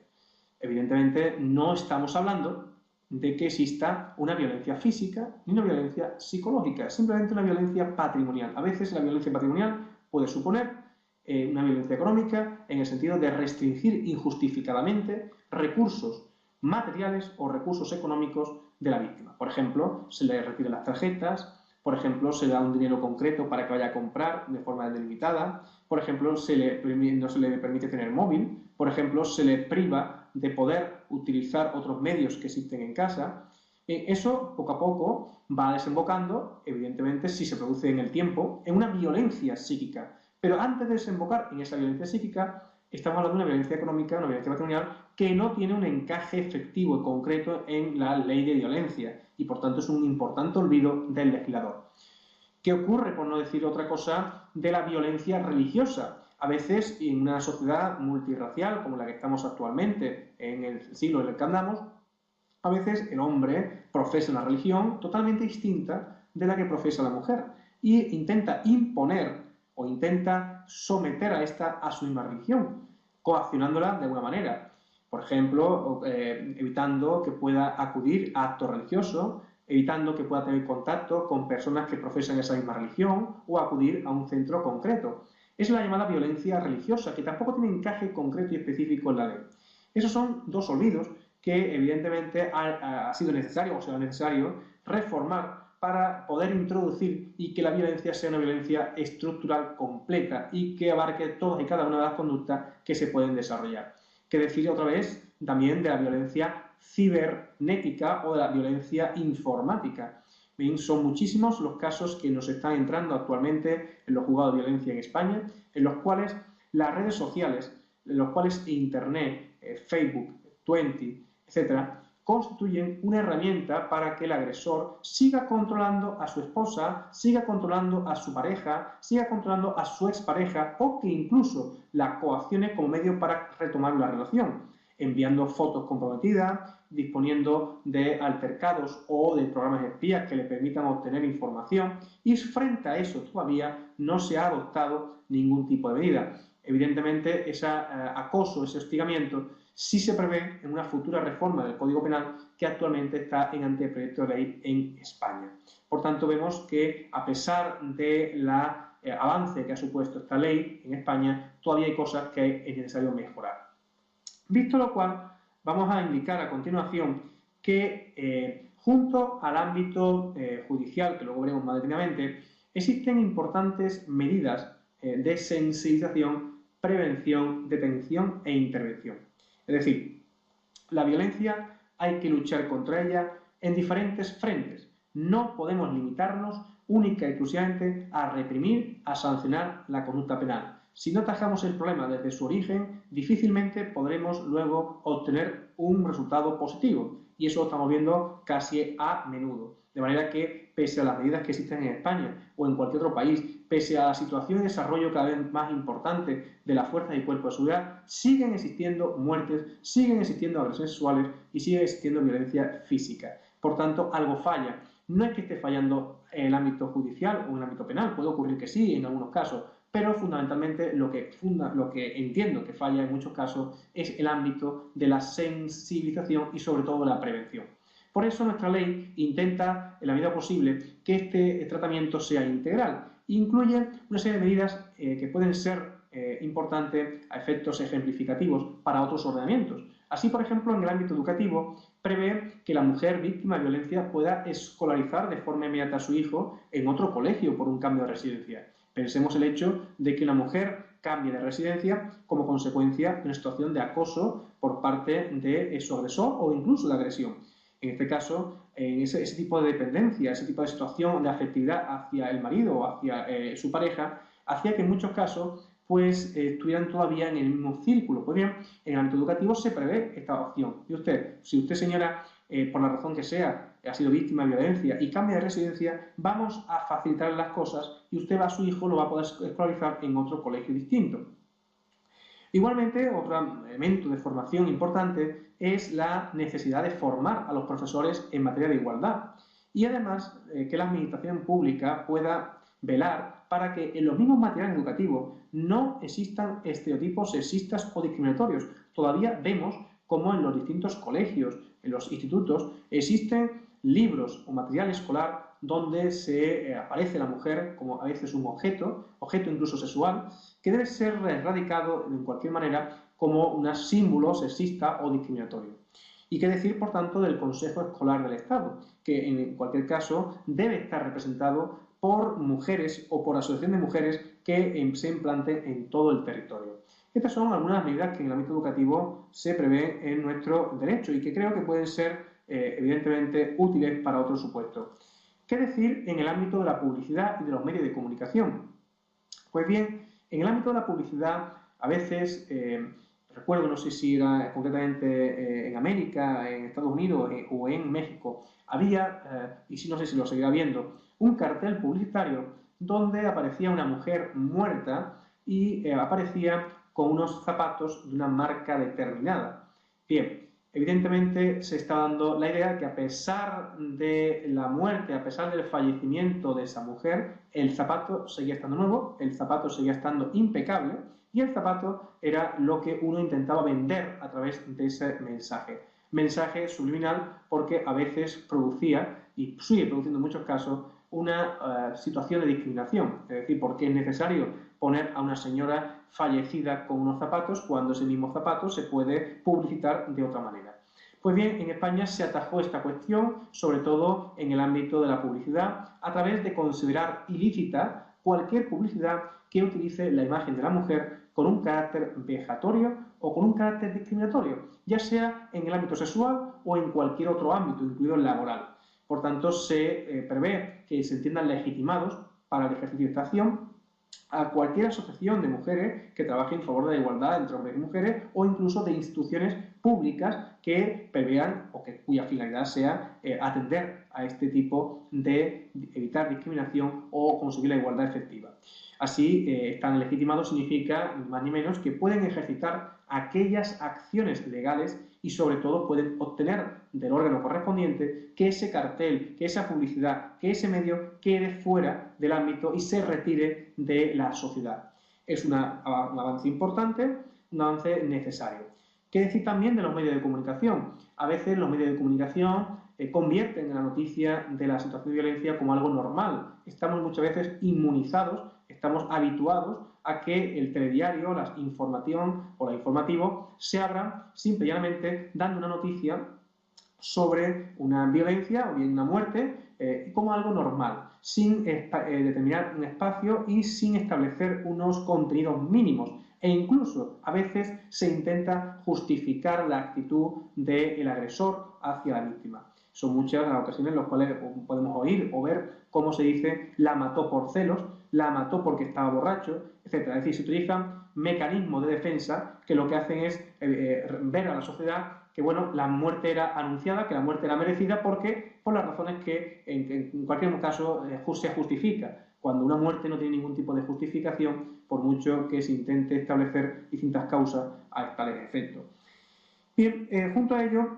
Evidentemente no estamos hablando de que exista una violencia física ni una violencia psicológica, simplemente una violencia patrimonial. A veces la violencia patrimonial puede suponer una violencia económica en el sentido de restringir injustificadamente recursos materiales o recursos económicos de la víctima. Por ejemplo, se le retiran las tarjetas, por ejemplo, se le da un dinero concreto para que vaya a comprar de forma delimitada, por ejemplo, no se le permite tener móvil, por ejemplo, se le priva de poder utilizar otros medios que existen en casa. Eso, poco a poco, va desembocando, evidentemente, si se produce en el tiempo, en una violencia psíquica. Pero antes de desembocar en esa violencia psíquica, estamos hablando de una violencia económica, una violencia patrimonial, que no tiene un encaje efectivo y concreto en la ley de violencia y, por tanto, es un importante olvido del legislador. ¿Qué ocurre, por no decir otra cosa, de la violencia religiosa? A veces, en una sociedad multirracial como la que estamos actualmente, en el siglo en el que andamos, a veces el hombre profesa una religión totalmente distinta de la que profesa la mujer y intenta imponer o intenta someter a esta a su misma religión, coaccionándola de alguna manera. Por ejemplo, evitando que pueda acudir a actos religiosos, evitando que pueda tener contacto con personas que profesan esa misma religión o acudir a un centro concreto. Es la llamada violencia religiosa, que tampoco tiene encaje concreto y específico en la ley. Esos son dos olvidos que evidentemente ha sido necesario o será necesario reformar para poder introducir y que la violencia sea una violencia estructural completa y que abarque todas y cada una de las conductas que se pueden desarrollar. Que decir otra vez también de la violencia cibernética o de la violencia informática. Bien, son muchísimos los casos que nos están entrando actualmente en los juzgados de violencia en España, en los cuales las redes sociales, en los cuales Internet, Facebook, Twenty, etcétera, constituyen una herramienta para que el agresor siga controlando a su esposa, siga controlando a su pareja, siga controlando a su expareja o que incluso la coaccione como medio para retomar la relación, enviando fotos comprometidas, disponiendo de altercados o de programas espías que le permitan obtener información, y frente a eso todavía no se ha adoptado ningún tipo de medida. Evidentemente, ese acoso, ese hostigamiento, sí se prevé en una futura reforma del Código Penal que actualmente está en anteproyecto de ley en España. Por tanto, vemos que a pesar del avance que ha supuesto esta ley en España, todavía hay cosas que es necesario mejorar. Visto lo cual, vamos a indicar a continuación que junto al ámbito judicial, que luego veremos más detenidamente, existen importantes medidas de sensibilización, prevención, detención e intervención. Es decir, la violencia hay que luchar contra ella en diferentes frentes. No podemos limitarnos única y exclusivamente a reprimir, a sancionar la conducta penal. Si no atajamos el problema desde su origen, difícilmente podremos luego obtener un resultado positivo. Y eso lo estamos viendo casi a menudo. De manera que, pese a las medidas que existen en España o en cualquier otro país, pese a la situación de desarrollo cada vez más importante de las fuerzas y cuerpos de seguridad, siguen existiendo muertes, siguen existiendo agresiones sexuales y sigue existiendo violencia física. Por tanto, algo falla. No es que esté fallando en el ámbito judicial o en el ámbito penal, puede ocurrir que sí en algunos casos, pero fundamentalmente lo que entiendo que falla en muchos casos es el ámbito de la sensibilización y sobre todo la prevención. Por eso nuestra ley intenta, en la medida posible, que este tratamiento sea integral. Incluye una serie de medidas que pueden ser importantes a efectos ejemplificativos para otros ordenamientos. Así, por ejemplo, en el ámbito educativo, prevé que la mujer víctima de violencia pueda escolarizar de forma inmediata a su hijo en otro colegio por un cambio de residencia. Pensemos el hecho de que una mujer cambie de residencia como consecuencia de una situación de acoso por parte de su agresor o incluso de agresión. En este caso, ese tipo de dependencia, ese tipo de situación de afectividad hacia el marido o hacia su pareja, hacía que en muchos casos pues estuvieran todavía en el mismo círculo. Pues bien, en el ámbito educativo se prevé esta opción. Y usted, si usted, señora, por la razón que sea, ha sido víctima de violencia y cambia de residencia, vamos a facilitar las cosas y usted a su hijo lo va a poder escolarizar en otro colegio distinto. Igualmente, otro elemento de formación importante es la necesidad de formar a los profesores en materia de igualdad y además que la administración pública pueda velar para que en los mismos materiales educativos no existan estereotipos sexistas o discriminatorios. Todavía vemos cómo en los distintos colegios, en los institutos, existen libros o material escolar donde se aparece la mujer como a veces un objeto incluso sexual, que debe ser erradicado de cualquier manera como un símbolo sexista o discriminatorio. Y qué decir, por tanto, del Consejo Escolar del Estado, que en cualquier caso debe estar representado por mujeres o por asociación de mujeres que se implanten en todo el territorio. Estas son algunas medidas que en el ámbito educativo se prevén en nuestro derecho y que creo que pueden ser evidentemente útiles para otros supuestos. ¿Qué decir en el ámbito de la publicidad y de los medios de comunicación? Pues bien, en el ámbito de la publicidad, a veces, recuerdo, no sé si era concretamente en América, en Estados Unidos o en México, había, y no sé si lo seguirá viendo, un cartel publicitario donde aparecía una mujer muerta y aparecía con unos zapatos de una marca determinada. Bien, evidentemente se está dando la idea de que a pesar de la muerte, a pesar del fallecimiento de esa mujer, el zapato seguía estando nuevo, el zapato seguía estando impecable y el zapato era lo que uno intentaba vender a través de ese mensaje. Mensaje subliminal porque a veces producía, y sigue produciendo en muchos casos, una situación de discriminación. Es decir, porque es necesario poner a una señora fallecida con unos zapatos cuando ese mismo zapato se puede publicitar de otra manera. Pues bien, en España se atajó esta cuestión, sobre todo en el ámbito de la publicidad, a través de considerar ilícita cualquier publicidad que utilice la imagen de la mujer con un carácter vejatorio o con un carácter discriminatorio, ya sea en el ámbito sexual o en cualquier otro ámbito, incluido el laboral. Por tanto, se prevé que se entiendan legitimados para el ejercicio de esta acción a cualquier asociación de mujeres que trabaje en favor de la igualdad entre hombres y mujeres, o incluso de instituciones públicas que prevean o que cuya finalidad sea atender a este tipo de evitar discriminación o conseguir la igualdad efectiva. Así, están legitimados significa ni más ni menos que pueden ejercitar aquellas acciones legales y sobre todo pueden obtener del órgano correspondiente que ese cartel, que esa publicidad, que ese medio quede fuera del ámbito y se retire de la sociedad. Es un avance importante, un avance necesario. ¿Qué decir también de los medios de comunicación? A veces los medios de comunicación convierten en la noticia de la situación de violencia como algo normal. Estamos muchas veces inmunizados, estamos habituados a que el telediario, la información o la informativo se abran simple y llanamente dando una noticia sobre una violencia o bien una muerte como algo normal, sin determinar un espacio y sin establecer unos contenidos mínimos. E incluso a veces se intenta justificar la actitud del agresor hacia la víctima. Son muchas las ocasiones en las cuales podemos oír o ver cómo se dice la mató por celos, la mató porque estaba borracho, etc. Es decir, se utilizan mecanismos de defensa que lo que hacen es ver a la sociedad que bueno, la muerte era anunciada, que la muerte era merecida porque por las razones que en cualquier caso se justifica. Cuando una muerte no tiene ningún tipo de justificación, por mucho que se intente establecer distintas causas a tales efectos. Bien, junto a ello,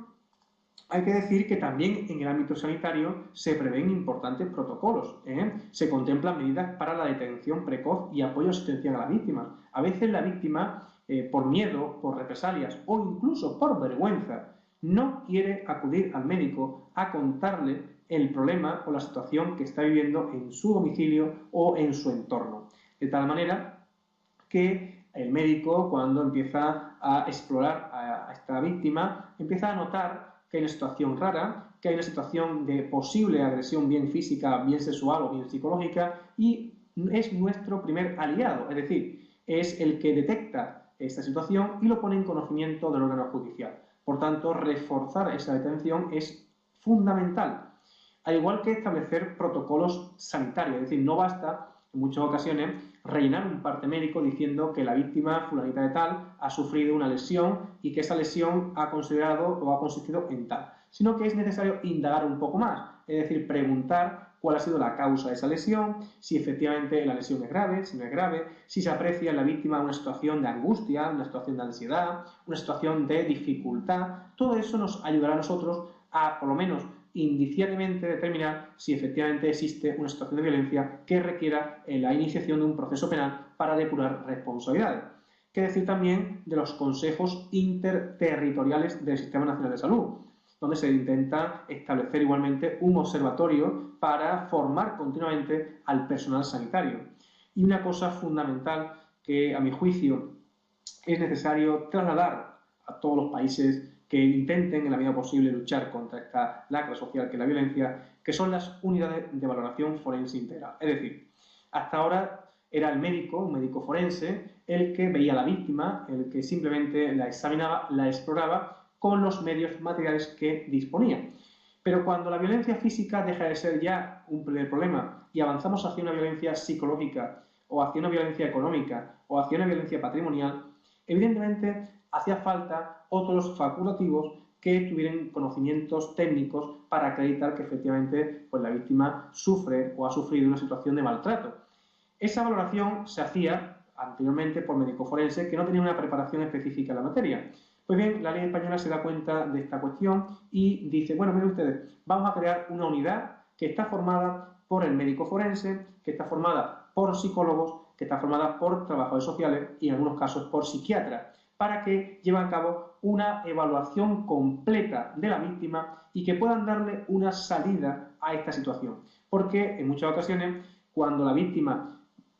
hay que decir que también en el ámbito sanitario se prevén importantes protocolos. Se contemplan medidas para la detención precoz y apoyo asistencial a las víctimas. A veces la víctima, por miedo, por represalias o incluso por vergüenza, no quiere acudir al médico a contarle el problema o la situación que está viviendo en su domicilio o en su entorno. De tal manera que el médico, cuando empieza a explorar a esta víctima, empieza a notar que hay una situación rara, que hay una situación de posible agresión bien física, bien sexual o bien psicológica, y es nuestro primer aliado, es decir, es el que detecta esta situación y lo pone en conocimiento del órgano judicial. Por tanto, reforzar esa detención es fundamental, al igual que establecer protocolos sanitarios, es decir, no basta en muchas ocasiones rellenar un parte médico diciendo que la víctima fulanita de tal ha sufrido una lesión y que esa lesión ha considerado o ha consistido en tal, sino que es necesario indagar un poco más, es decir, preguntar cuál ha sido la causa de esa lesión, si efectivamente la lesión es grave, si no es grave, si se aprecia en la víctima una situación de angustia, una situación de ansiedad, una situación de dificultad. Todo eso nos ayudará a nosotros a, por lo menos, indiciariamente determinar si efectivamente existe una situación de violencia que requiera la iniciación de un proceso penal para depurar responsabilidades. ¿Qué decir también de los consejos interterritoriales del Sistema Nacional de Salud?, donde se intenta establecer igualmente un observatorio para formar continuamente al personal sanitario. Y una cosa fundamental que, a mi juicio, es necesario trasladar a todos los países que intenten en la medida posible luchar contra esta lacra social que es la violencia, que son las unidades de valoración forense integral. Es decir, hasta ahora era el médico, un médico forense, el que veía a la víctima, el que simplemente la examinaba, la exploraba con los medios materiales que disponía. Pero cuando la violencia física deja de ser ya un primer problema y avanzamos hacia una violencia psicológica o hacia una violencia económica o hacia una violencia patrimonial, evidentemente hacía falta otros facultativos que tuvieran conocimientos técnicos para acreditar que efectivamente pues, la víctima sufre o ha sufrido una situación de maltrato. Esa valoración se hacía anteriormente por médico forense que no tenía una preparación específica en la materia. Pues bien, la ley española se da cuenta de esta cuestión y dice, bueno, miren ustedes, vamos a crear una unidad que está formada por el médico forense, que está formada por psicólogos, que está formada por trabajadores sociales y en algunos casos por psiquiatras, para que lleven a cabo una evaluación completa de la víctima y que puedan darle una salida a esta situación. Porque en muchas ocasiones, cuando la víctima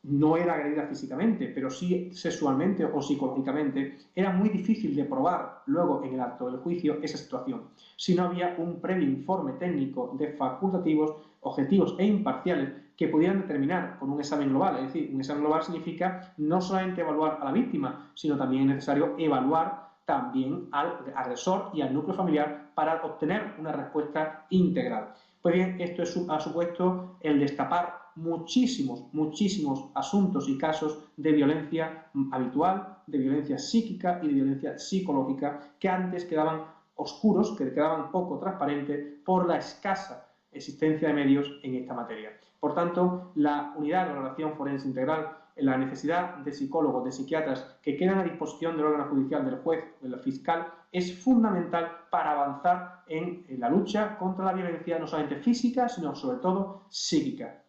no era agredida físicamente, pero sí sexualmente o psicológicamente, era muy difícil de probar luego en el acto del juicio esa situación, si no había un previo informe técnico de facultativos, objetivos e imparciales que pudieran determinar con un examen global. Es decir, un examen global significa no solamente evaluar a la víctima, sino también es necesario evaluar también al agresor y al núcleo familiar para obtener una respuesta integral. Pues bien, esto ha supuesto el destapar muchísimos asuntos y casos de violencia habitual, de violencia psíquica y de violencia psicológica que antes quedaban oscuros, que quedaban poco transparentes por la escasa existencia de medios en esta materia. Por tanto, la unidad de valoración forense integral, la necesidad de psicólogos, de psiquiatras que quedan a disposición del órgano judicial, del juez, del fiscal, es fundamental para avanzar en la lucha contra la violencia, no solamente física, sino sobre todo psíquica.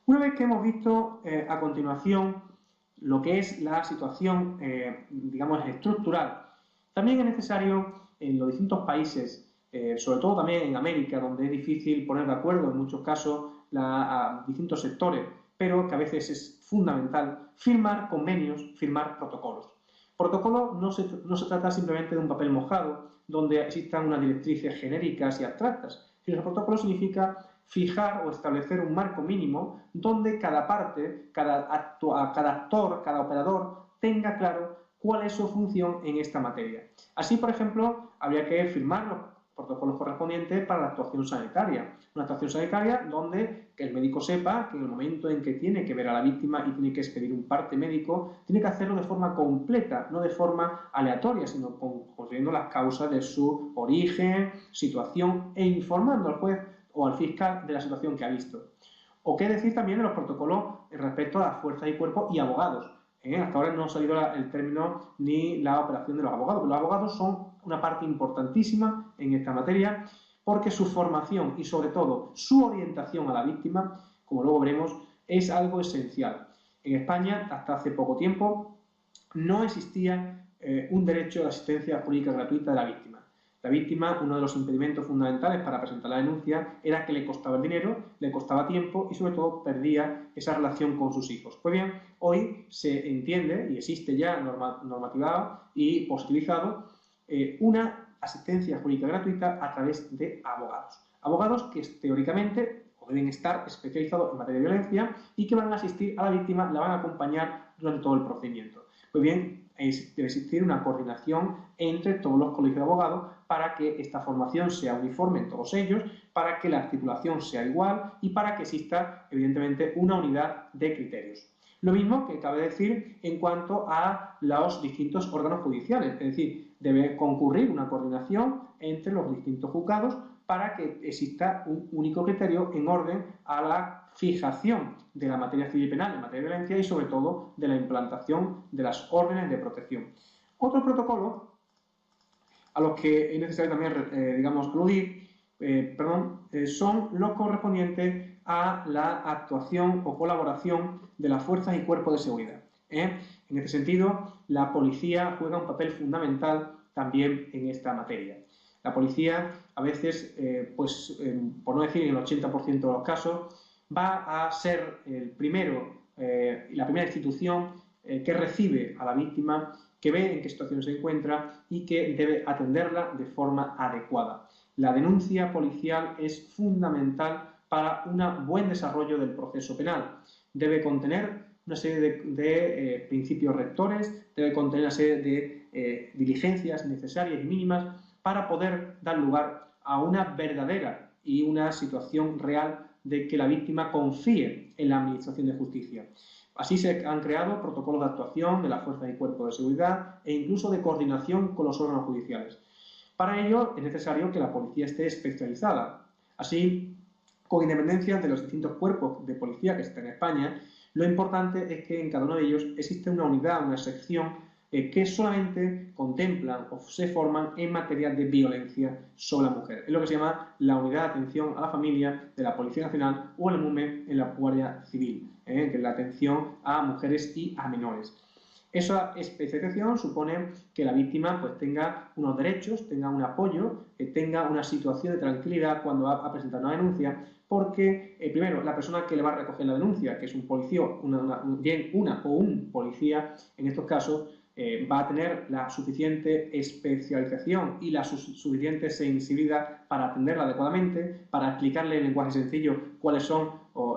Una vez que hemos visto a continuación lo que es la situación, digamos, estructural, también es necesario en los distintos países, sobre todo también en América, donde es difícil poner de acuerdo en muchos casos a distintos sectores, pero que a veces es fundamental firmar convenios, firmar protocolos. Protocolo no se trata simplemente de un papel mojado, donde existan unas directrices genéricas y abstractas, sino que el protocolo significa fijar o establecer un marco mínimo donde cada parte, cada actor, cada operador tenga claro cuál es su función en esta materia. Así, por ejemplo, habría que firmar los protocolos correspondientes para la actuación sanitaria. Una actuación sanitaria donde el médico sepa que en el momento en que tiene que ver a la víctima y tiene que expedir un parte médico, tiene que hacerlo de forma completa, no de forma aleatoria, sino conociendo las causas de su origen, situación e informando al juez o al fiscal de la situación que ha visto. O qué decir también de los protocolos respecto a las fuerzas y cuerpos y abogados. Hasta ahora no ha salido el término ni la operación de los abogados, pero los abogados son una parte importantísima en esta materia porque su formación y sobre todo su orientación a la víctima, como luego veremos, es algo esencial. En España, hasta hace poco tiempo, no existía un derecho de asistencia jurídica gratuita de la víctima. La víctima, uno de los impedimentos fundamentales para presentar la denuncia era que le costaba el dinero, le costaba tiempo y sobre todo perdía esa relación con sus hijos. Pues bien, hoy se entiende y existe ya normativado y posibilizado una asistencia jurídica gratuita a través de abogados. Abogados que teóricamente deben estar especializados en materia de violencia y que van a asistir a la víctima, la van a acompañar durante todo el procedimiento. Pues bien, debe existir una coordinación entre todos los colegios de abogados para que esta formación sea uniforme en todos ellos, para que la articulación sea igual y para que exista, evidentemente, una unidad de criterios. Lo mismo que cabe decir en cuanto a los distintos órganos judiciales, es decir, debe concurrir una coordinación entre los distintos juzgados para que exista un único criterio en orden a la fijación de la materia civil y penal en materia de violencia y sobre todo de la implantación de las órdenes de protección. Otro protocolo a los que es necesario también, digamos, aludir, son los correspondientes a la actuación o colaboración de las fuerzas y cuerpos de seguridad. En este sentido, la policía juega un papel fundamental también en esta materia. La policía, a veces, por no decir en el 80% de los casos, va a ser la primera institución que recibe a la víctima, que ve en qué situación se encuentra y que debe atenderla de forma adecuada. La denuncia policial es fundamental para un buen desarrollo del proceso penal. Debe contener una serie de principios rectores, debe contener una serie de diligencias necesarias y mínimas para poder dar lugar a una verdadera y una situación real de que la víctima confíe en la administración de justicia. Así se han creado protocolos de actuación de las fuerzas y cuerpos de seguridad e incluso de coordinación con los órganos judiciales. Para ello es necesario que la policía esté especializada. Así, con independencia de los distintos cuerpos de policía que están en España, lo importante es que en cada uno de ellos existe una unidad, una sección que solamente contemplan o se forman en materia de violencia sobre la mujer. Es lo que se llama la Unidad de Atención a la Familia de la Policía Nacional o el MUME en la Guardia Civil, que es la atención a mujeres y a menores. Esa especialización supone que la víctima tenga unos derechos, tenga un apoyo, tenga una situación de tranquilidad cuando va a presentar una denuncia, porque primero la persona que le va a recoger la denuncia, que es un policía, una o un policía, en estos casos, va a tener la suficiente especialización y la suficiente sensibilidad para atenderla adecuadamente, para explicarle en lenguaje sencillo cuáles son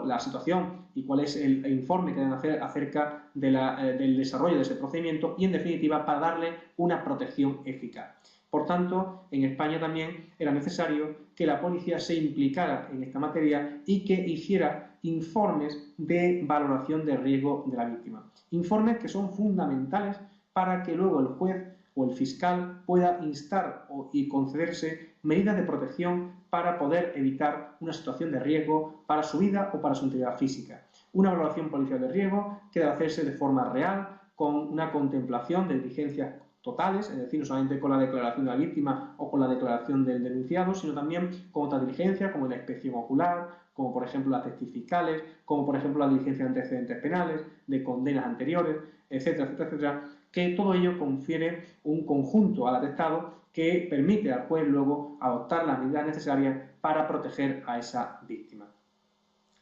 la situación y cuál es el informe que deben hacer acerca del desarrollo de ese procedimiento y, en definitiva, para darle una protección eficaz. Por tanto, en España también era necesario que la policía se implicara en esta materia y que hiciera informes de valoración de riesgo de la víctima. Informes que son fundamentales para que luego el juez o el fiscal pueda instar y concederse medidas de protección para poder evitar una situación de riesgo para su vida o para su integridad física. Una valoración policial de riesgo que debe hacerse de forma real, con una contemplación de diligencias totales, es decir, no solamente con la declaración de la víctima o con la declaración del denunciado, sino también con otras diligencias como la inspección ocular, como por ejemplo las testificales, como por ejemplo la diligencia de antecedentes penales, de condenas anteriores, etcétera, etcétera, etcétera, que todo ello confiere un conjunto al atestado que permite al juez luego adoptar las medidas necesarias para proteger a esa víctima.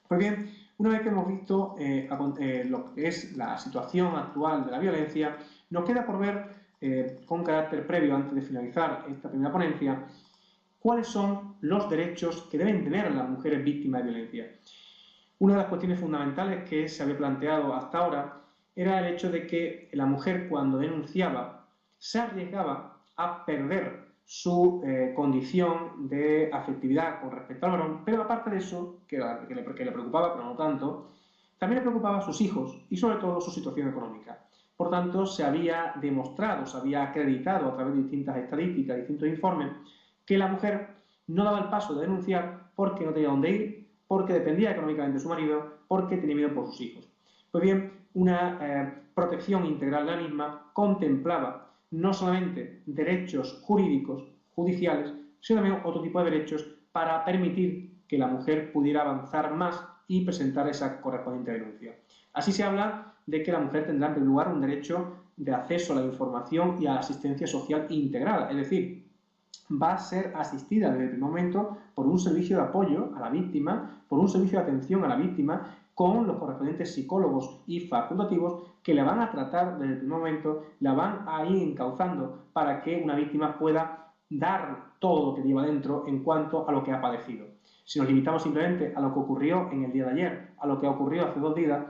Pues bien, una vez que hemos visto lo que es la situación actual de la violencia, nos queda por ver, con carácter previo, antes de finalizar esta primera ponencia, cuáles son los derechos que deben tener las mujeres víctimas de violencia. Una de las cuestiones fundamentales que se había planteado hasta ahora era el hecho de que la mujer, cuando denunciaba, se arriesgaba a perder su condición de afectividad con respecto al varón, pero aparte de eso, que le preocupaba, pero no tanto, también le preocupaba a sus hijos y sobre todo su situación económica. Por tanto, se había demostrado, se había acreditado a través de distintas estadísticas, distintos informes, que la mujer no daba el paso de denunciar porque no tenía dónde ir, porque dependía económicamente de su marido, porque tenía miedo por sus hijos. Pues bien, una protección integral de la misma contemplaba no solamente derechos jurídicos, judiciales, sino también otro tipo de derechos para permitir que la mujer pudiera avanzar más y presentar esa correspondiente denuncia. Así se habla de que la mujer tendrá en primer lugar un derecho de acceso a la información y a la asistencia social integral, es decir, va a ser asistida desde el primer momento por un servicio de apoyo a la víctima, por un servicio de atención a la víctima, con los correspondientes psicólogos y facultativos que la van a tratar desde el primer momento, la van a ir encauzando para que una víctima pueda dar todo lo que lleva dentro en cuanto a lo que ha padecido. Si nos limitamos simplemente a lo que ocurrió en el día de ayer, a lo que ocurrió hace dos días,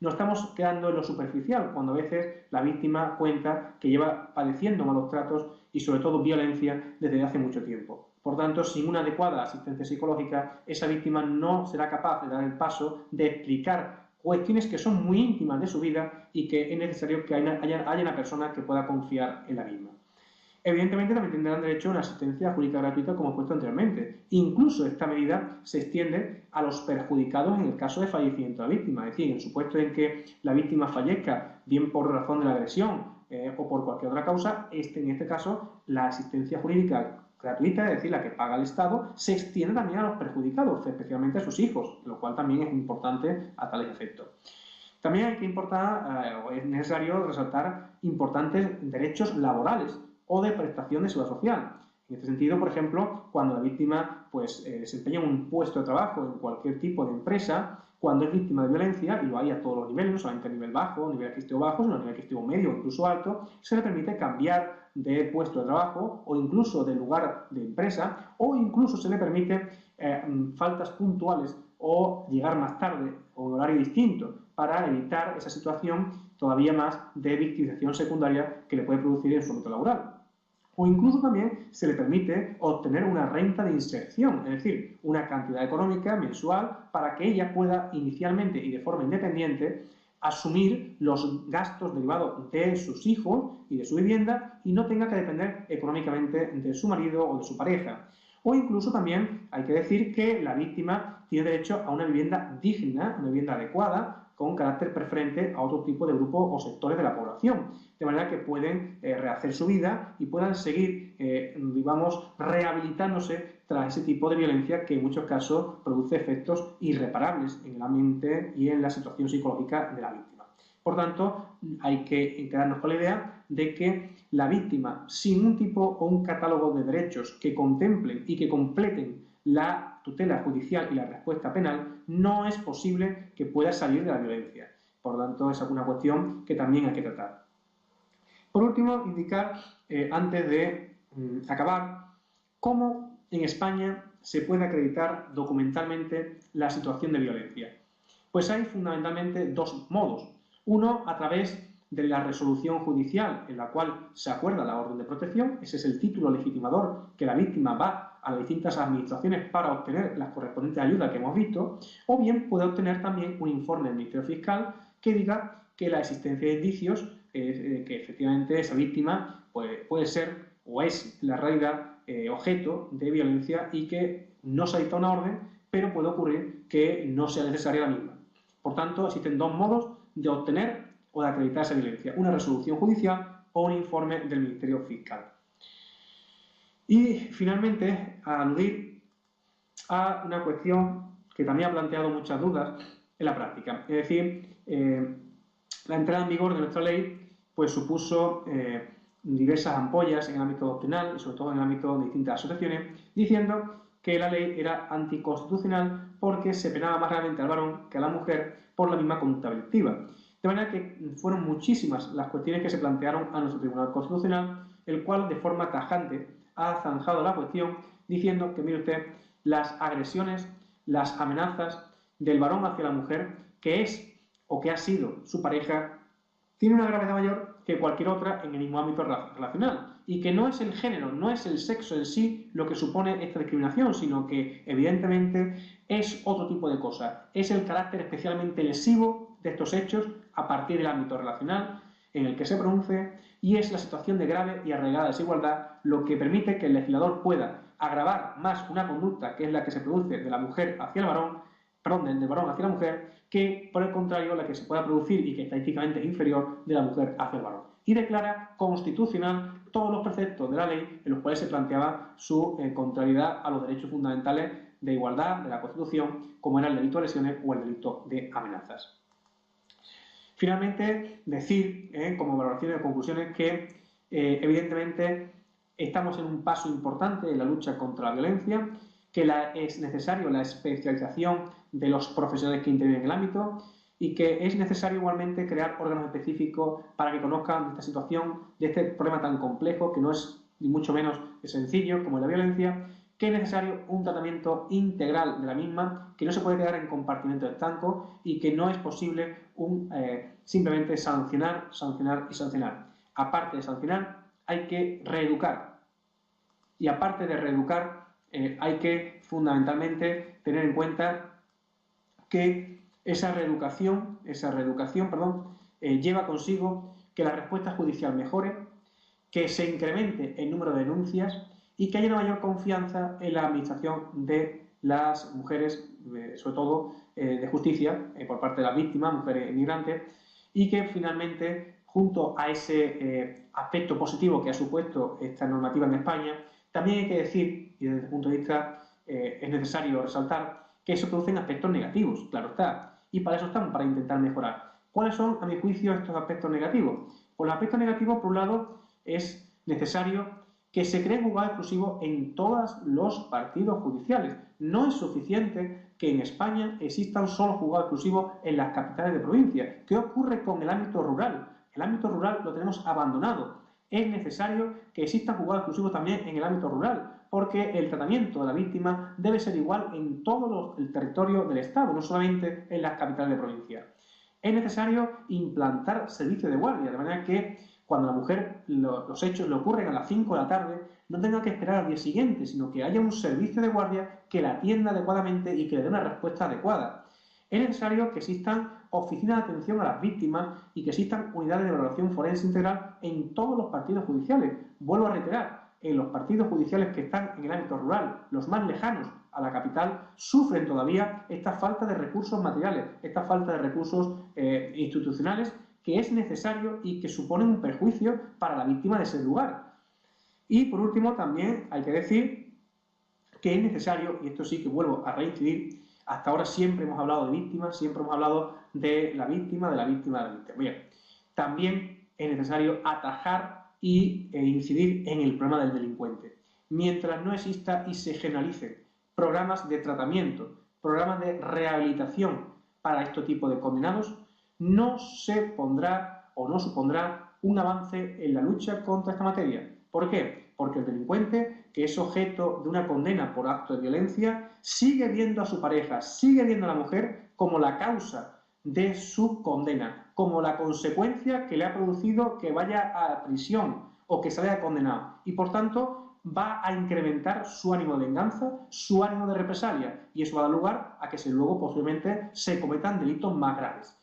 nos estamos quedando en lo superficial, cuando a veces la víctima cuenta que lleva padeciendo malos tratos y sobre todo violencia desde hace mucho tiempo. Por tanto, sin una adecuada asistencia psicológica, esa víctima no será capaz de dar el paso de explicar cuestiones que son muy íntimas de su vida y que es necesario que haya una persona que pueda confiar en la misma. Evidentemente también tendrán derecho a una asistencia jurídica gratuita, como he puesto anteriormente. Incluso esta medida se extiende a los perjudicados en el caso de fallecimiento de la víctima, es decir, en el supuesto en que la víctima fallezca, bien por razón de la agresión o por cualquier otra causa, en este caso la asistencia jurídica gratuita, es decir, la que paga el Estado, se extiende también a los perjudicados, especialmente a sus hijos, lo cual también es importante a tales efectos. También es necesario resaltar importantes derechos laborales o de prestación de seguridad social. En este sentido, por ejemplo, cuando la víctima desempeña un puesto de trabajo en cualquier tipo de empresa, cuando es víctima de violencia, y lo hay a todos los niveles, no solamente a nivel bajo, nivel adquisitivo bajo, sino a nivel adquisitivo medio o incluso alto, se le permite cambiar de puesto de trabajo o incluso de lugar de empresa, o incluso se le permite faltas puntuales o llegar más tarde o un horario distinto para evitar esa situación todavía más de victimización secundaria que le puede producir en su ámbito laboral. O incluso también se le permite obtener una renta de inserción, es decir, una cantidad económica mensual para que ella pueda inicialmente y de forma independiente asumir los gastos derivados de sus hijos y de su vivienda y no tenga que depender económicamente de su marido o de su pareja. O incluso también hay que decir que la víctima tiene derecho a una vivienda digna, una vivienda adecuada, con carácter preferente a otro tipo de grupos o sectores de la población, de manera que pueden rehacer su vida y puedan seguir, rehabilitándose tras ese tipo de violencia que en muchos casos produce efectos irreparables en la mente y en la situación psicológica de la víctima. Por tanto, hay que quedarnos con la idea de que la víctima, sin un tipo o un catálogo de derechos que contemplen y que completen la tutela judicial y la respuesta penal, no es posible que pueda salir de la violencia. Por lo tanto, es una cuestión que también hay que tratar. Por último, indicar, antes de acabar, cómo en España se puede acreditar documentalmente la situación de violencia. Pues hay fundamentalmente dos modos. Uno, a través de la resolución judicial en la cual se acuerda la orden de protección, ese es el título legitimador que la víctima va a las distintas administraciones para obtener las correspondientes ayudas que hemos visto, o bien puede obtener también un informe del Ministerio Fiscal que diga que la existencia de indicios, que efectivamente esa víctima puede ser o es la realidad objeto de violencia y que no se ha dictado una orden, pero puede ocurrir que no sea necesaria la misma. Por tanto, existen dos modos de obtener o de acreditar esa violencia: una resolución judicial o un informe del Ministerio Fiscal. Y finalmente, a aludir a una cuestión que también ha planteado muchas dudas en la práctica. Es decir, la entrada en vigor de nuestra ley pues supuso diversas ampollas en el ámbito doctrinal y sobre todo en el ámbito de distintas asociaciones, diciendo que la ley era anticonstitucional porque se penaba más gravemente al varón que a la mujer por la misma conducta delictiva. De manera que fueron muchísimas las cuestiones que se plantearon a nuestro Tribunal Constitucional, el cual de forma tajante ha zanjado la cuestión diciendo que, mire usted, las agresiones, las amenazas del varón hacia la mujer, que es o que ha sido su pareja, tiene una gravedad mayor que cualquier otra en el mismo ámbito relacional, y que no es el género, no es el sexo en sí lo que supone esta discriminación, sino que evidentemente es otro tipo de cosa, es el carácter especialmente lesivo de estos hechos a partir del ámbito relacional en el que se produce, y es la situación de grave y arraigada desigualdad lo que permite que el legislador pueda agravar más una conducta que es la que se produce de la mujer hacia el varón, perdón, del varón hacia la mujer, que por el contrario la que se pueda producir y que estadísticamente es inferior de la mujer hacia el varón. Y declara constitucional todos los preceptos de la ley en los cuales se planteaba su contrariedad a los derechos fundamentales de igualdad de la Constitución, como era el delito de lesiones o el delito de amenazas. Finalmente, decir, como valoraciones y conclusiones, que evidentemente estamos en un paso importante en la lucha contra la violencia, que es necesario la especialización de los profesionales que intervienen en el ámbito y que es necesario igualmente crear órganos específicos para que conozcan esta situación, de este problema tan complejo que no es ni mucho menos sencillo como la violencia, que es necesario un tratamiento integral de la misma, que no se puede quedar en compartimentos estancos y que no es posible simplemente sancionar, sancionar y sancionar. Aparte de sancionar, hay que reeducar. Y aparte de reeducar, hay que fundamentalmente tener en cuenta que esa reeducación, lleva consigo que la respuesta judicial mejore, que se incremente el número de denuncias y que haya una mayor confianza en la administración de las mujeres, sobre todo de justicia, por parte de las víctimas, mujeres migrantes, y que finalmente, junto a ese aspecto positivo que ha supuesto esta normativa en España, también hay que decir, y desde el punto de vista es necesario resaltar, que se producen aspectos negativos, claro está, y para eso estamos, para intentar mejorar. ¿Cuáles son, a mi juicio, estos aspectos negativos? Pues los aspectos negativos, por un lado, es necesario que se cree juzgado exclusivo en todos los partidos judiciales. No es suficiente que en España existan solo juzgados exclusivos en las capitales de provincia. ¿Qué ocurre con el ámbito rural? El ámbito rural lo tenemos abandonado. Es necesario que existan juzgados exclusivos también en el ámbito rural, porque el tratamiento de la víctima debe ser igual en todo el territorio del Estado, no solamente en las capitales de provincia. Es necesario implantar servicios de guardia, de manera que cuando a la mujer los hechos le ocurren a las 5 de la tarde, no tenga que esperar al día siguiente, sino que haya un servicio de guardia que la atienda adecuadamente y que le dé una respuesta adecuada. Es necesario que existan oficinas de atención a las víctimas y que existan unidades de valoración forense integral en todos los partidos judiciales. Vuelvo a reiterar, en los partidos judiciales que están en el ámbito rural, los más lejanos a la capital, sufren todavía esta falta de recursos materiales, esta falta de recursos institucionales, que es necesario y que suponen un perjuicio para la víctima de ese lugar. Y por último, también hay que decir que es necesario, y esto sí que vuelvo a reincidir, hasta ahora siempre hemos hablado de víctimas, siempre hemos hablado de la víctima, de la víctima, de la víctima. Bien, también es necesario atajar e incidir en el problema del delincuente. Mientras no exista y se generalicen programas de tratamiento, programas de rehabilitación para este tipo de condenados, no se pondrá o no supondrá un avance en la lucha contra esta materia. ¿Por qué? Porque el delincuente, que es objeto de una condena por acto de violencia, sigue viendo a su pareja, sigue viendo a la mujer como la causa de su condena, como la consecuencia que le ha producido que vaya a prisión o que se haya condenado. Y por tanto va a incrementar su ánimo de venganza, su ánimo de represalia, y eso va a dar lugar a que luego posiblemente se cometan delitos más graves.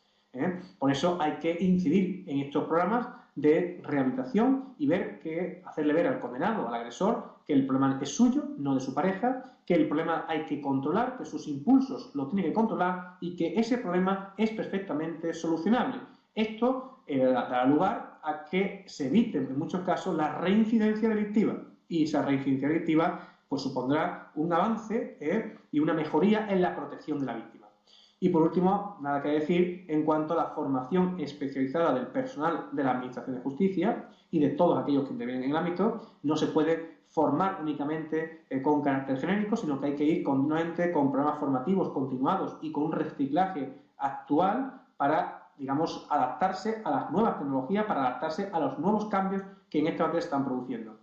Por eso hay que incidir en estos programas de rehabilitación y hacerle ver al condenado, al agresor, que el problema es suyo, no de su pareja, que el problema hay que controlar, que sus impulsos lo tiene que controlar y que ese problema es perfectamente solucionable. Esto dará lugar a que se evite en muchos casos la reincidencia delictiva, y esa reincidencia delictiva pues supondrá un avance y una mejoría en la protección de la víctima. Y por último, nada que decir en cuanto a la formación especializada del personal de la Administración de Justicia y de todos aquellos que intervienen en el ámbito. No se puede formar únicamente con carácter genérico, sino que hay que ir continuamente con programas formativos continuados y con un reciclaje actual para, digamos, adaptarse a las nuevas tecnologías, para adaptarse a los nuevos cambios que en esta materia se están produciendo.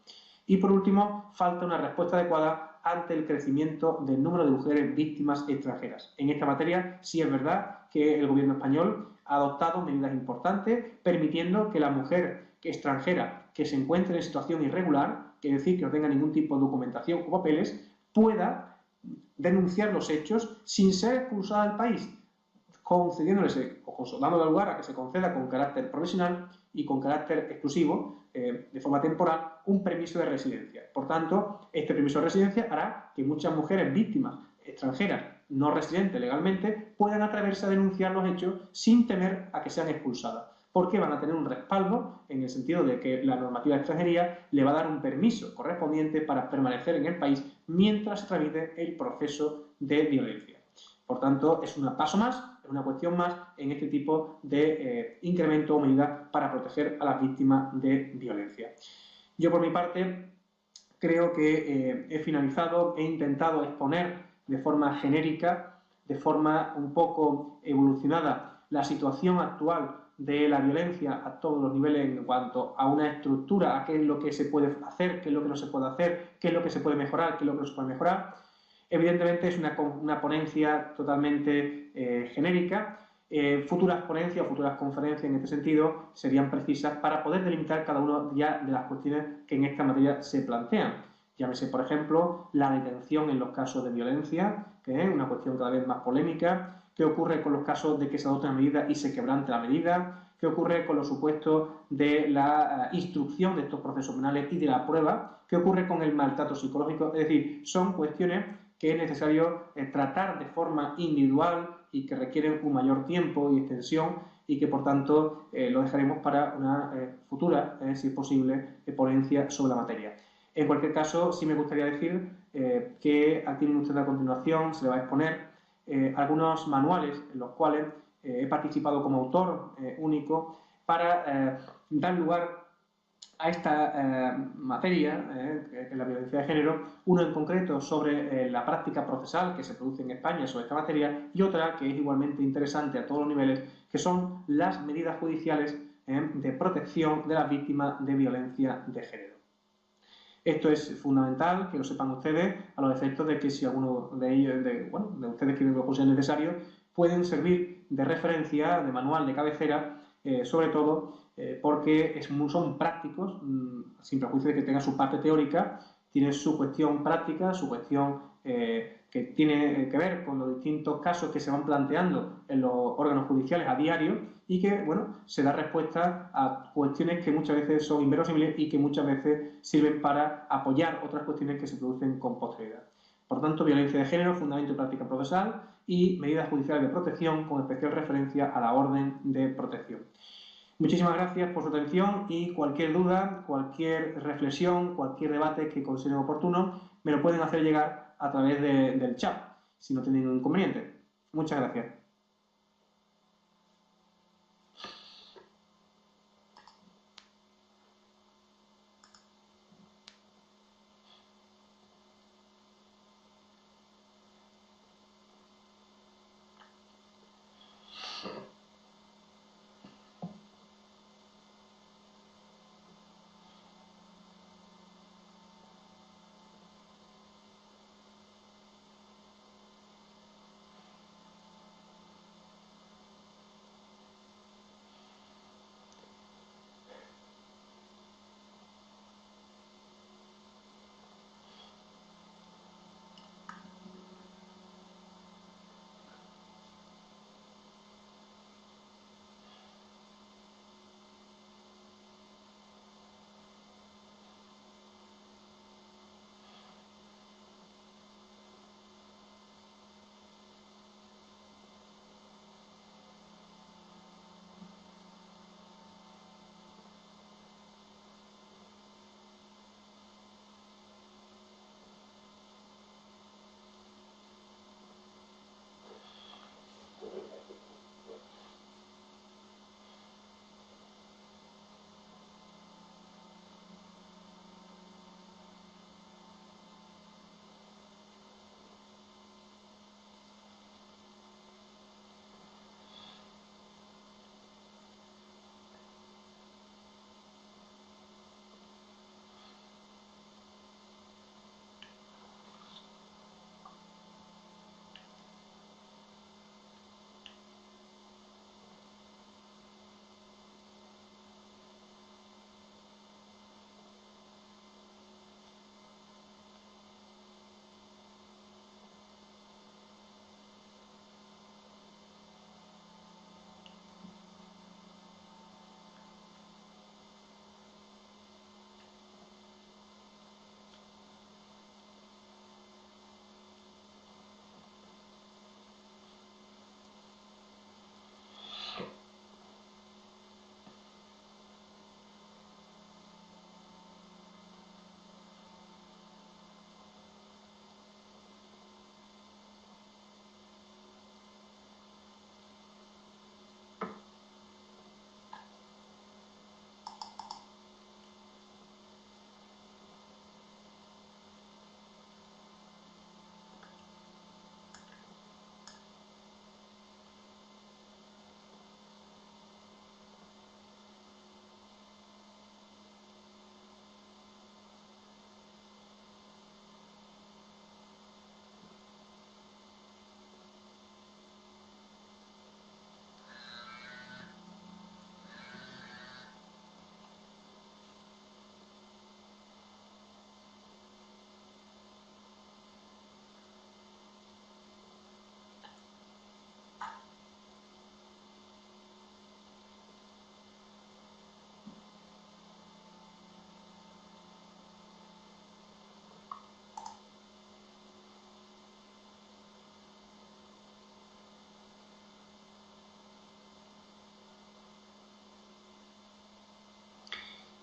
Y por último, falta una respuesta adecuada ante el crecimiento del número de mujeres víctimas extranjeras. En esta materia sí es verdad que el gobierno español ha adoptado medidas importantes permitiendo que la mujer extranjera que se encuentre en situación irregular, que es decir, que no tenga ningún tipo de documentación o papeles, pueda denunciar los hechos sin ser expulsada del país, dándole lugar a que se conceda con carácter provisional y con carácter exclusivo, de forma temporal, un permiso de residencia. Por tanto, este permiso de residencia hará que muchas mujeres víctimas extranjeras no residentes legalmente puedan atreverse a denunciar los hechos sin temer a que sean expulsadas, porque van a tener un respaldo en el sentido de que la normativa de extranjería le va a dar un permiso correspondiente para permanecer en el país mientras se tramite el proceso de violencia. Por tanto, es un paso más, es una cuestión más en este tipo de incremento o medida para proteger a las víctimas de violencia. Yo, por mi parte, creo que he finalizado, he intentado exponer de forma genérica, de forma un poco evolucionada, la situación actual de la violencia a todos los niveles en cuanto a una estructura, a qué es lo que se puede hacer, qué es lo que no se puede hacer, qué es lo que se puede mejorar, qué es lo que no se puede mejorar. Evidentemente es una ponencia totalmente genérica. Futuras ponencias o futuras conferencias en este sentido serían precisas para poder delimitar cada una ya de las cuestiones que en esta materia se plantean. Llámese, por ejemplo, la detención en los casos de violencia, que es una cuestión cada vez más polémica. ¿Qué ocurre con los casos de que se adopte una medida y se quebrante la medida? ¿Qué ocurre con los supuestos de la instrucción de estos procesos penales y de la prueba? ¿Qué ocurre con el maltrato psicológico? Es decir, son cuestiones que es necesario tratar de forma individual y que requieren un mayor tiempo y extensión, y que por tanto lo dejaremos para una futura, si es posible, ponencia sobre la materia. En cualquier caso, sí me gustaría decir que aquí tienen ustedes a continuación, se le va a exponer algunos manuales en los cuales he participado como autor único para dar lugar a esta materia, que es la violencia de género, uno en concreto sobre la práctica procesal que se produce en España sobre esta materia, y otra que es igualmente interesante a todos los niveles, que son las medidas judiciales de protección de las víctimas de violencia de género. Esto es fundamental que lo sepan ustedes, a los efectos de que si alguno de ellos, de ustedes que lo consideren necesario, pueden servir de referencia, de manual de cabecera, sobre todo porque son prácticos, sin prejuicio de que tengan su parte teórica, tienen su cuestión práctica, su cuestión que tiene que ver con los distintos casos que se van planteando en los órganos judiciales a diario, y que, bueno, se da respuesta a cuestiones que muchas veces son inverosímiles y que muchas veces sirven para apoyar otras cuestiones que se producen con posterioridad. Por tanto, violencia de género, fundamento y práctica procesal, y medidas judiciales de protección con especial referencia a la orden de protección. Muchísimas gracias por su atención, y cualquier duda, cualquier reflexión, cualquier debate que consideren oportuno, me lo pueden hacer llegar a través del chat, si no tienen ningún inconveniente. Muchas gracias.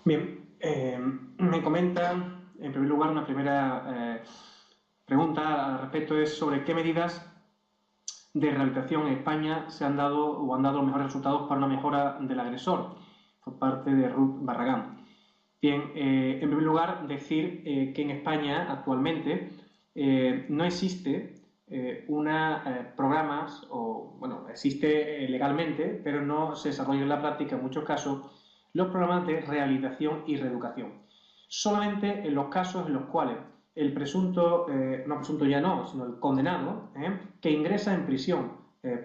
Bien, me comentan, en primer lugar, una primera pregunta al respecto es sobre qué medidas de rehabilitación en España se han dado o han dado los mejores resultados para una mejora del agresor por parte de Ruth Barragán. Bien, en primer lugar, decir que en España actualmente no existe programas, o bueno, existe legalmente, pero no se desarrolla en la práctica en muchos casos, los programas de rehabilitación y reeducación. Solamente en los casos en los cuales el presunto, no presunto ya no, sino el condenado, que ingresa en prisión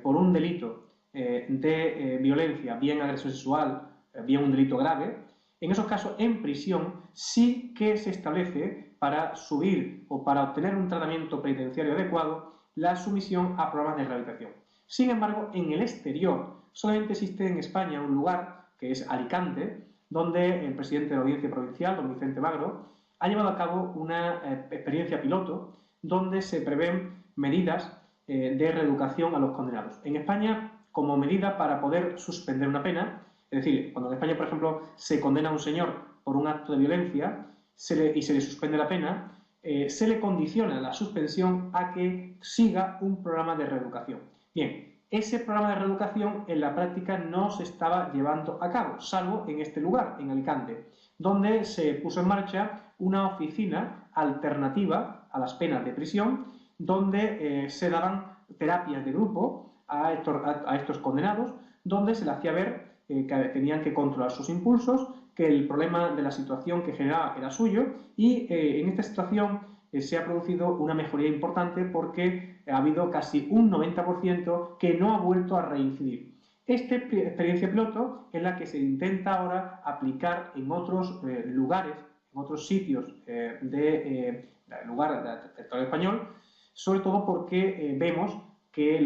por un delito de violencia, bien agresión sexual, bien un delito grave, en esos casos en prisión sí que se establece para subir o para obtener un tratamiento penitenciario adecuado la sumisión a programas de rehabilitación. Sin embargo, en el exterior solamente existe en España un lugar, que es Alicante, donde el presidente de la Audiencia Provincial, don Vicente Magro, ha llevado a cabo una experiencia piloto donde se prevén medidas de reeducación a los condenados. En España, como medida para poder suspender una pena, es decir, cuando en España, por ejemplo, se condena a un señor por un acto de violencia y se le suspende la pena, se le condiciona la suspensión a que siga un programa de reeducación. Bien, ese programa de reeducación en la práctica no se estaba llevando a cabo, salvo en este lugar, en Alicante, donde se puso en marcha una oficina alternativa a las penas de prisión, donde se daban terapias de grupo a estos condenados, donde se les hacía ver que tenían que controlar sus impulsos, que el problema de la situación que generaba era suyo y en esta situación se ha producido una mejoría importante porque ha habido casi un 90% que no ha vuelto a reincidir. Esta experiencia piloto es la que se intenta ahora aplicar en otros lugares, en otros sitios del territorio español, sobre todo porque vemos que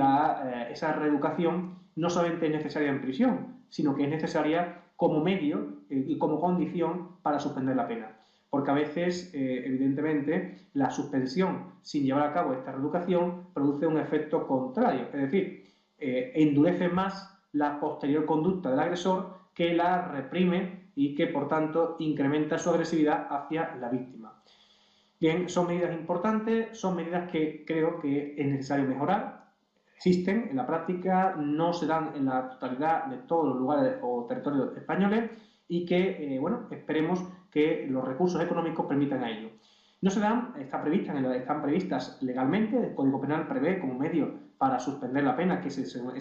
esa reeducación no solamente es necesaria en prisión, sino que es necesaria como medio y como condición para suspender la pena. Porque a veces, evidentemente, la suspensión sin llevar a cabo esta reeducación produce un efecto contrario, es decir, endurece más la posterior conducta del agresor que la reprime y que, por tanto, incrementa su agresividad hacia la víctima. Bien, son medidas importantes, son medidas que creo que es necesario mejorar. Existen en la práctica, no se dan en la totalidad de todos los lugares o territorios españoles y que, bueno, esperemos que los recursos económicos permitan a ello. No se dan, están previstas legalmente, el Código Penal prevé como medio para suspender la pena que este señor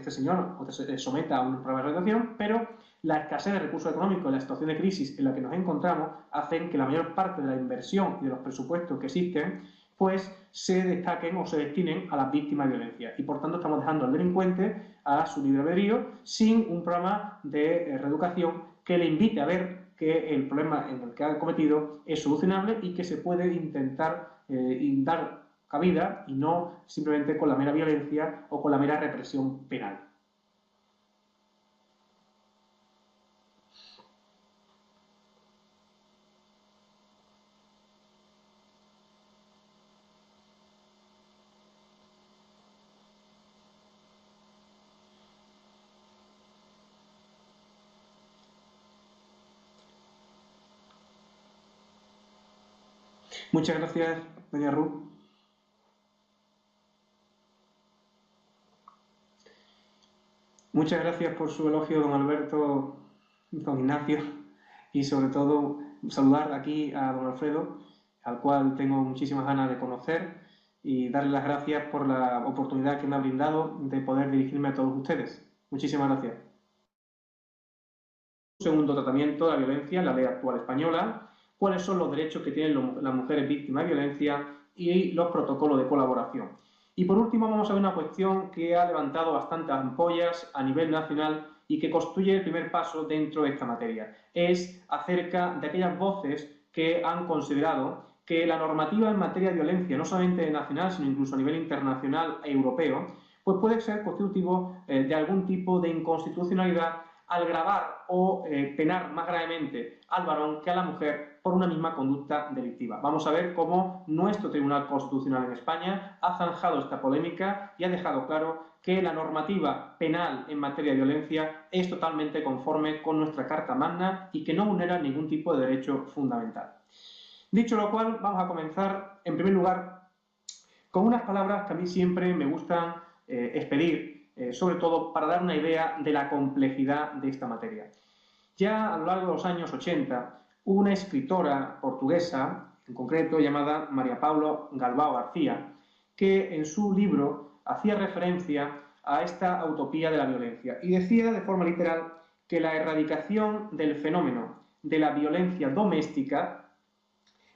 se someta a un programa de rehabilitación, pero la escasez de recursos económicos y la situación de crisis en la que nos encontramos hacen que la mayor parte de la inversión y de los presupuestos que existen pues se destaquen o se destinen a las víctimas de violencia y por tanto estamos dejando al delincuente a su libre albedrío sin un programa de reeducación que le invite a ver que el problema en el que ha cometido es solucionable y que se puede intentar dar cabida y no simplemente con la mera violencia o con la mera represión penal. Muchas gracias, doña Ruth. Muchas gracias por su elogio, don Alberto, don Ignacio, y sobre todo saludar aquí a don Alfredo, al cual tengo muchísimas ganas de conocer y darle las gracias por la oportunidad que me ha brindado de poder dirigirme a todos ustedes. Muchísimas gracias. Segundo tratamiento de la violencia en la ley actual española, cuáles son los derechos que tienen las mujeres víctimas de violencia y los protocolos de colaboración. Y por último vamos a ver una cuestión que ha levantado bastantes ampollas a nivel nacional y que constituye el primer paso dentro de esta materia. Es acerca de aquellas voces que han considerado que la normativa en materia de violencia, no solamente nacional, sino incluso a nivel internacional e europeo, pues puede ser constitutivo de algún tipo de inconstitucionalidad al gravar o penar más gravemente al varón que a la mujer por una misma conducta delictiva. Vamos a ver cómo nuestro Tribunal Constitucional en España ha zanjado esta polémica y ha dejado claro que la normativa penal en materia de violencia es totalmente conforme con nuestra Carta Magna y que no vulnera ningún tipo de derecho fundamental. Dicho lo cual, vamos a comenzar, en primer lugar, con unas palabras que a mí siempre me gustan expedir, sobre todo para dar una idea de la complejidad de esta materia. Ya a lo largo de los años 80, hubo una escritora portuguesa, en concreto llamada María Paula Galvão García, que en su libro hacía referencia a esta utopía de la violencia y decía de forma literal que la erradicación del fenómeno de la violencia doméstica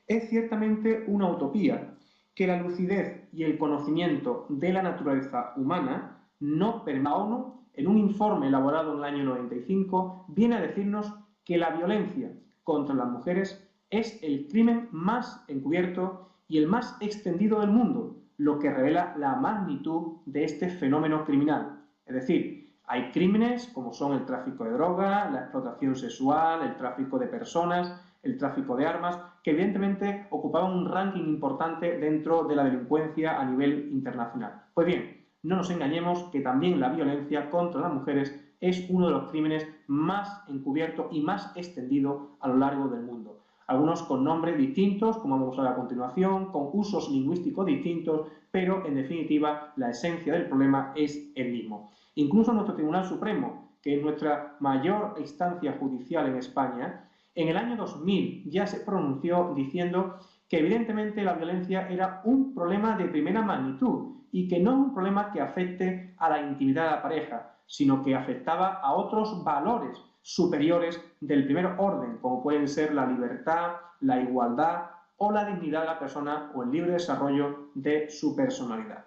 es ciertamente una utopía, que la lucidez y el conocimiento de la naturaleza humana no permite. La ONU, en un informe elaborado en el año 95, viene a decirnos que la violencia contra las mujeres es el crimen más encubierto y el más extendido del mundo, lo que revela la magnitud de este fenómeno criminal. Es decir, hay crímenes como son el tráfico de droga, la explotación sexual, el tráfico de personas, el tráfico de armas, que evidentemente ocupaban un ranking importante dentro de la delincuencia a nivel internacional. Pues bien, no nos engañemos que también la violencia contra las mujeres es uno de los crímenes más encubiertos y más extendido a lo largo del mundo. Algunos con nombres distintos, como vamos a ver a continuación, con usos lingüísticos distintos, pero en definitiva la esencia del problema es el mismo. Incluso nuestro Tribunal Supremo, que es nuestra mayor instancia judicial en España, en el año 2000 ya se pronunció diciendo que evidentemente la violencia era un problema de primera magnitud y que no es un problema que afecte a la intimidad de la pareja, sino que afectaba a otros valores superiores del primer orden, como pueden ser la libertad, la igualdad o la dignidad de la persona o el libre desarrollo de su personalidad.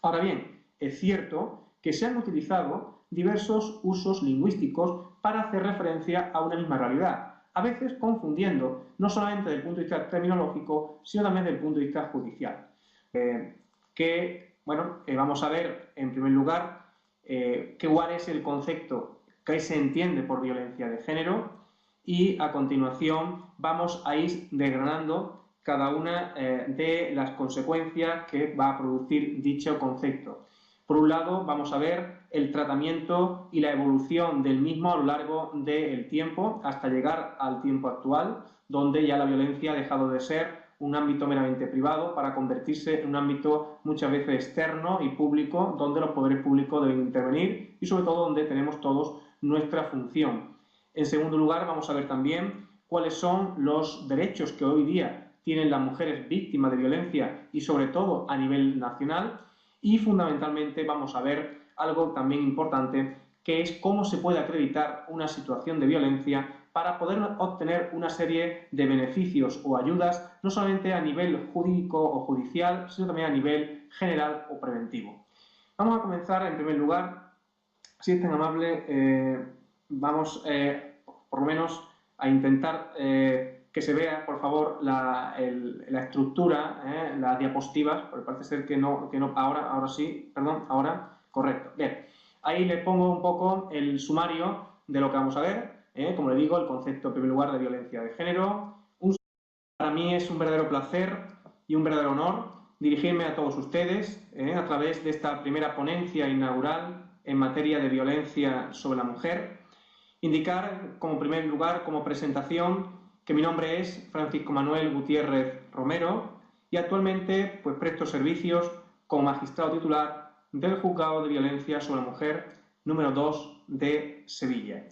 Ahora bien, es cierto que se han utilizado diversos usos lingüísticos para hacer referencia a una misma realidad, a veces confundiendo, no solamente desde el punto de vista terminológico, sino también desde el punto de vista judicial. Vamos a ver, en primer lugar, cuál es el concepto que se entiende por violencia de género y, a continuación, vamos a ir desgranando cada una de las consecuencias que va a producir dicho concepto. Por un lado, vamos a ver el tratamiento y la evolución del mismo a lo largo del tiempo hasta llegar al tiempo actual, donde ya la violencia ha dejado de ser un ámbito meramente privado para convertirse en un ámbito muchas veces externo y público, donde los poderes públicos deben intervenir y sobre todo donde tenemos todos nuestra función. En segundo lugar, vamos a ver también cuáles son los derechos que hoy día tienen las mujeres víctimas de violencia y sobre todo a nivel nacional. Y fundamentalmente vamos a ver algo también importante, que es cómo se puede acreditar una situación de violencia para poder obtener una serie de beneficios o ayudas, no solamente a nivel jurídico o judicial, sino también a nivel general o preventivo. Vamos a comenzar, en primer lugar, si es tan amable, vamos por lo menos a intentar que se vea, por favor, la estructura, las diapositivas, porque parece ser que no, ahora sí, perdón, ahora, correcto. Bien, ahí le pongo un poco el sumario de lo que vamos a ver, como le digo, el concepto en primer lugar de violencia de género. Para mí es un verdadero placer y un verdadero honor dirigirme a todos ustedes a través de esta primera ponencia inaugural en materia de violencia sobre la mujer. Indicar, como primer lugar, como presentación, que mi nombre es Francisco Manuel Gutiérrez Romero y actualmente presto servicios como magistrado titular del Juzgado de Violencia sobre la Mujer número 2 de Sevilla.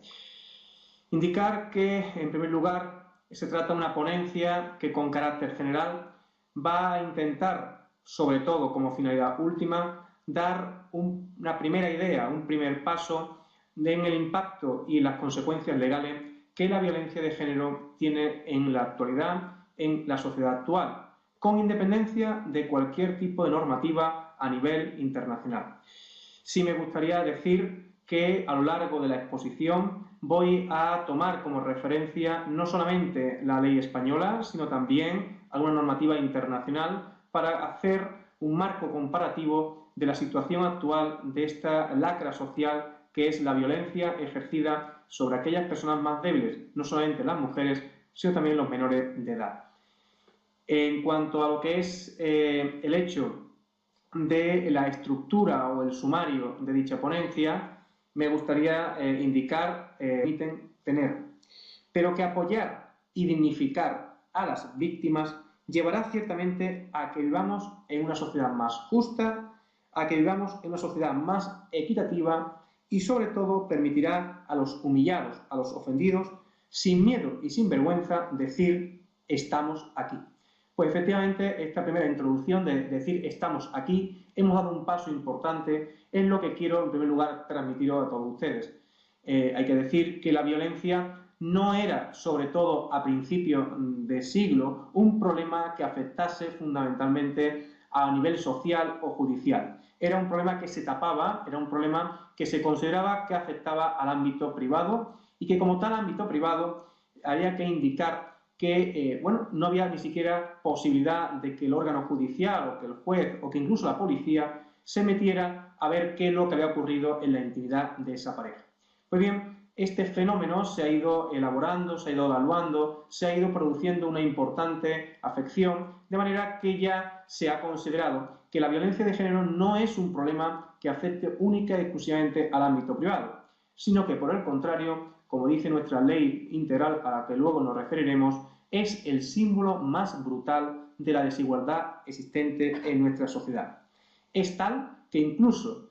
Indicar que, en primer lugar, se trata de una ponencia que con carácter general va a intentar, sobre todo como finalidad última, dar una primera idea, un primer paso en el impacto y las consecuencias legales que la violencia de género tiene en la actualidad, en la sociedad actual, con independencia de cualquier tipo de normativa a nivel internacional. Sí me gustaría decir que a lo largo de la exposición voy a tomar como referencia no solamente la ley española, sino también alguna normativa internacional para hacer un marco comparativo de la situación actual de esta lacra social que es la violencia ejercida sobre aquellas personas más débiles, no solamente las mujeres, sino también los menores de edad. En cuanto a lo que es el hecho de la estructura o el sumario de dicha ponencia, me gustaría indicar, tener, pero que apoyar y dignificar a las víctimas llevará ciertamente a que vivamos en una sociedad más justa, a que vivamos en una sociedad más equitativa y sobre todo permitirá a los humillados, a los ofendidos, sin miedo y sin vergüenza decir estamos aquí. Pues efectivamente esta primera introducción de decir estamos aquí, hemos dado un paso importante en lo que quiero en primer lugar transmitiros a todos ustedes. Hay que decir que la violencia no era, sobre todo a principios de siglo, un problema que afectase fundamentalmente a nivel social o judicial. Era un problema que se tapaba, era un problema que se consideraba que afectaba al ámbito privado y que como tal ámbito privado había que indicar que no había ni siquiera posibilidad de que el órgano judicial o que el juez o que incluso la policía se metiera a ver qué es lo que había ocurrido en la intimidad de esa pareja. Pues bien, este fenómeno se ha ido elaborando, se ha ido evaluando, se ha ido produciendo una importante afección, de manera que ya se ha considerado que la violencia de género no es un problema que afecte única y exclusivamente al ámbito privado, sino que por el contrario, como dice nuestra ley integral a la que luego nos referiremos, es el símbolo más brutal de la desigualdad existente en nuestra sociedad. Es tal que incluso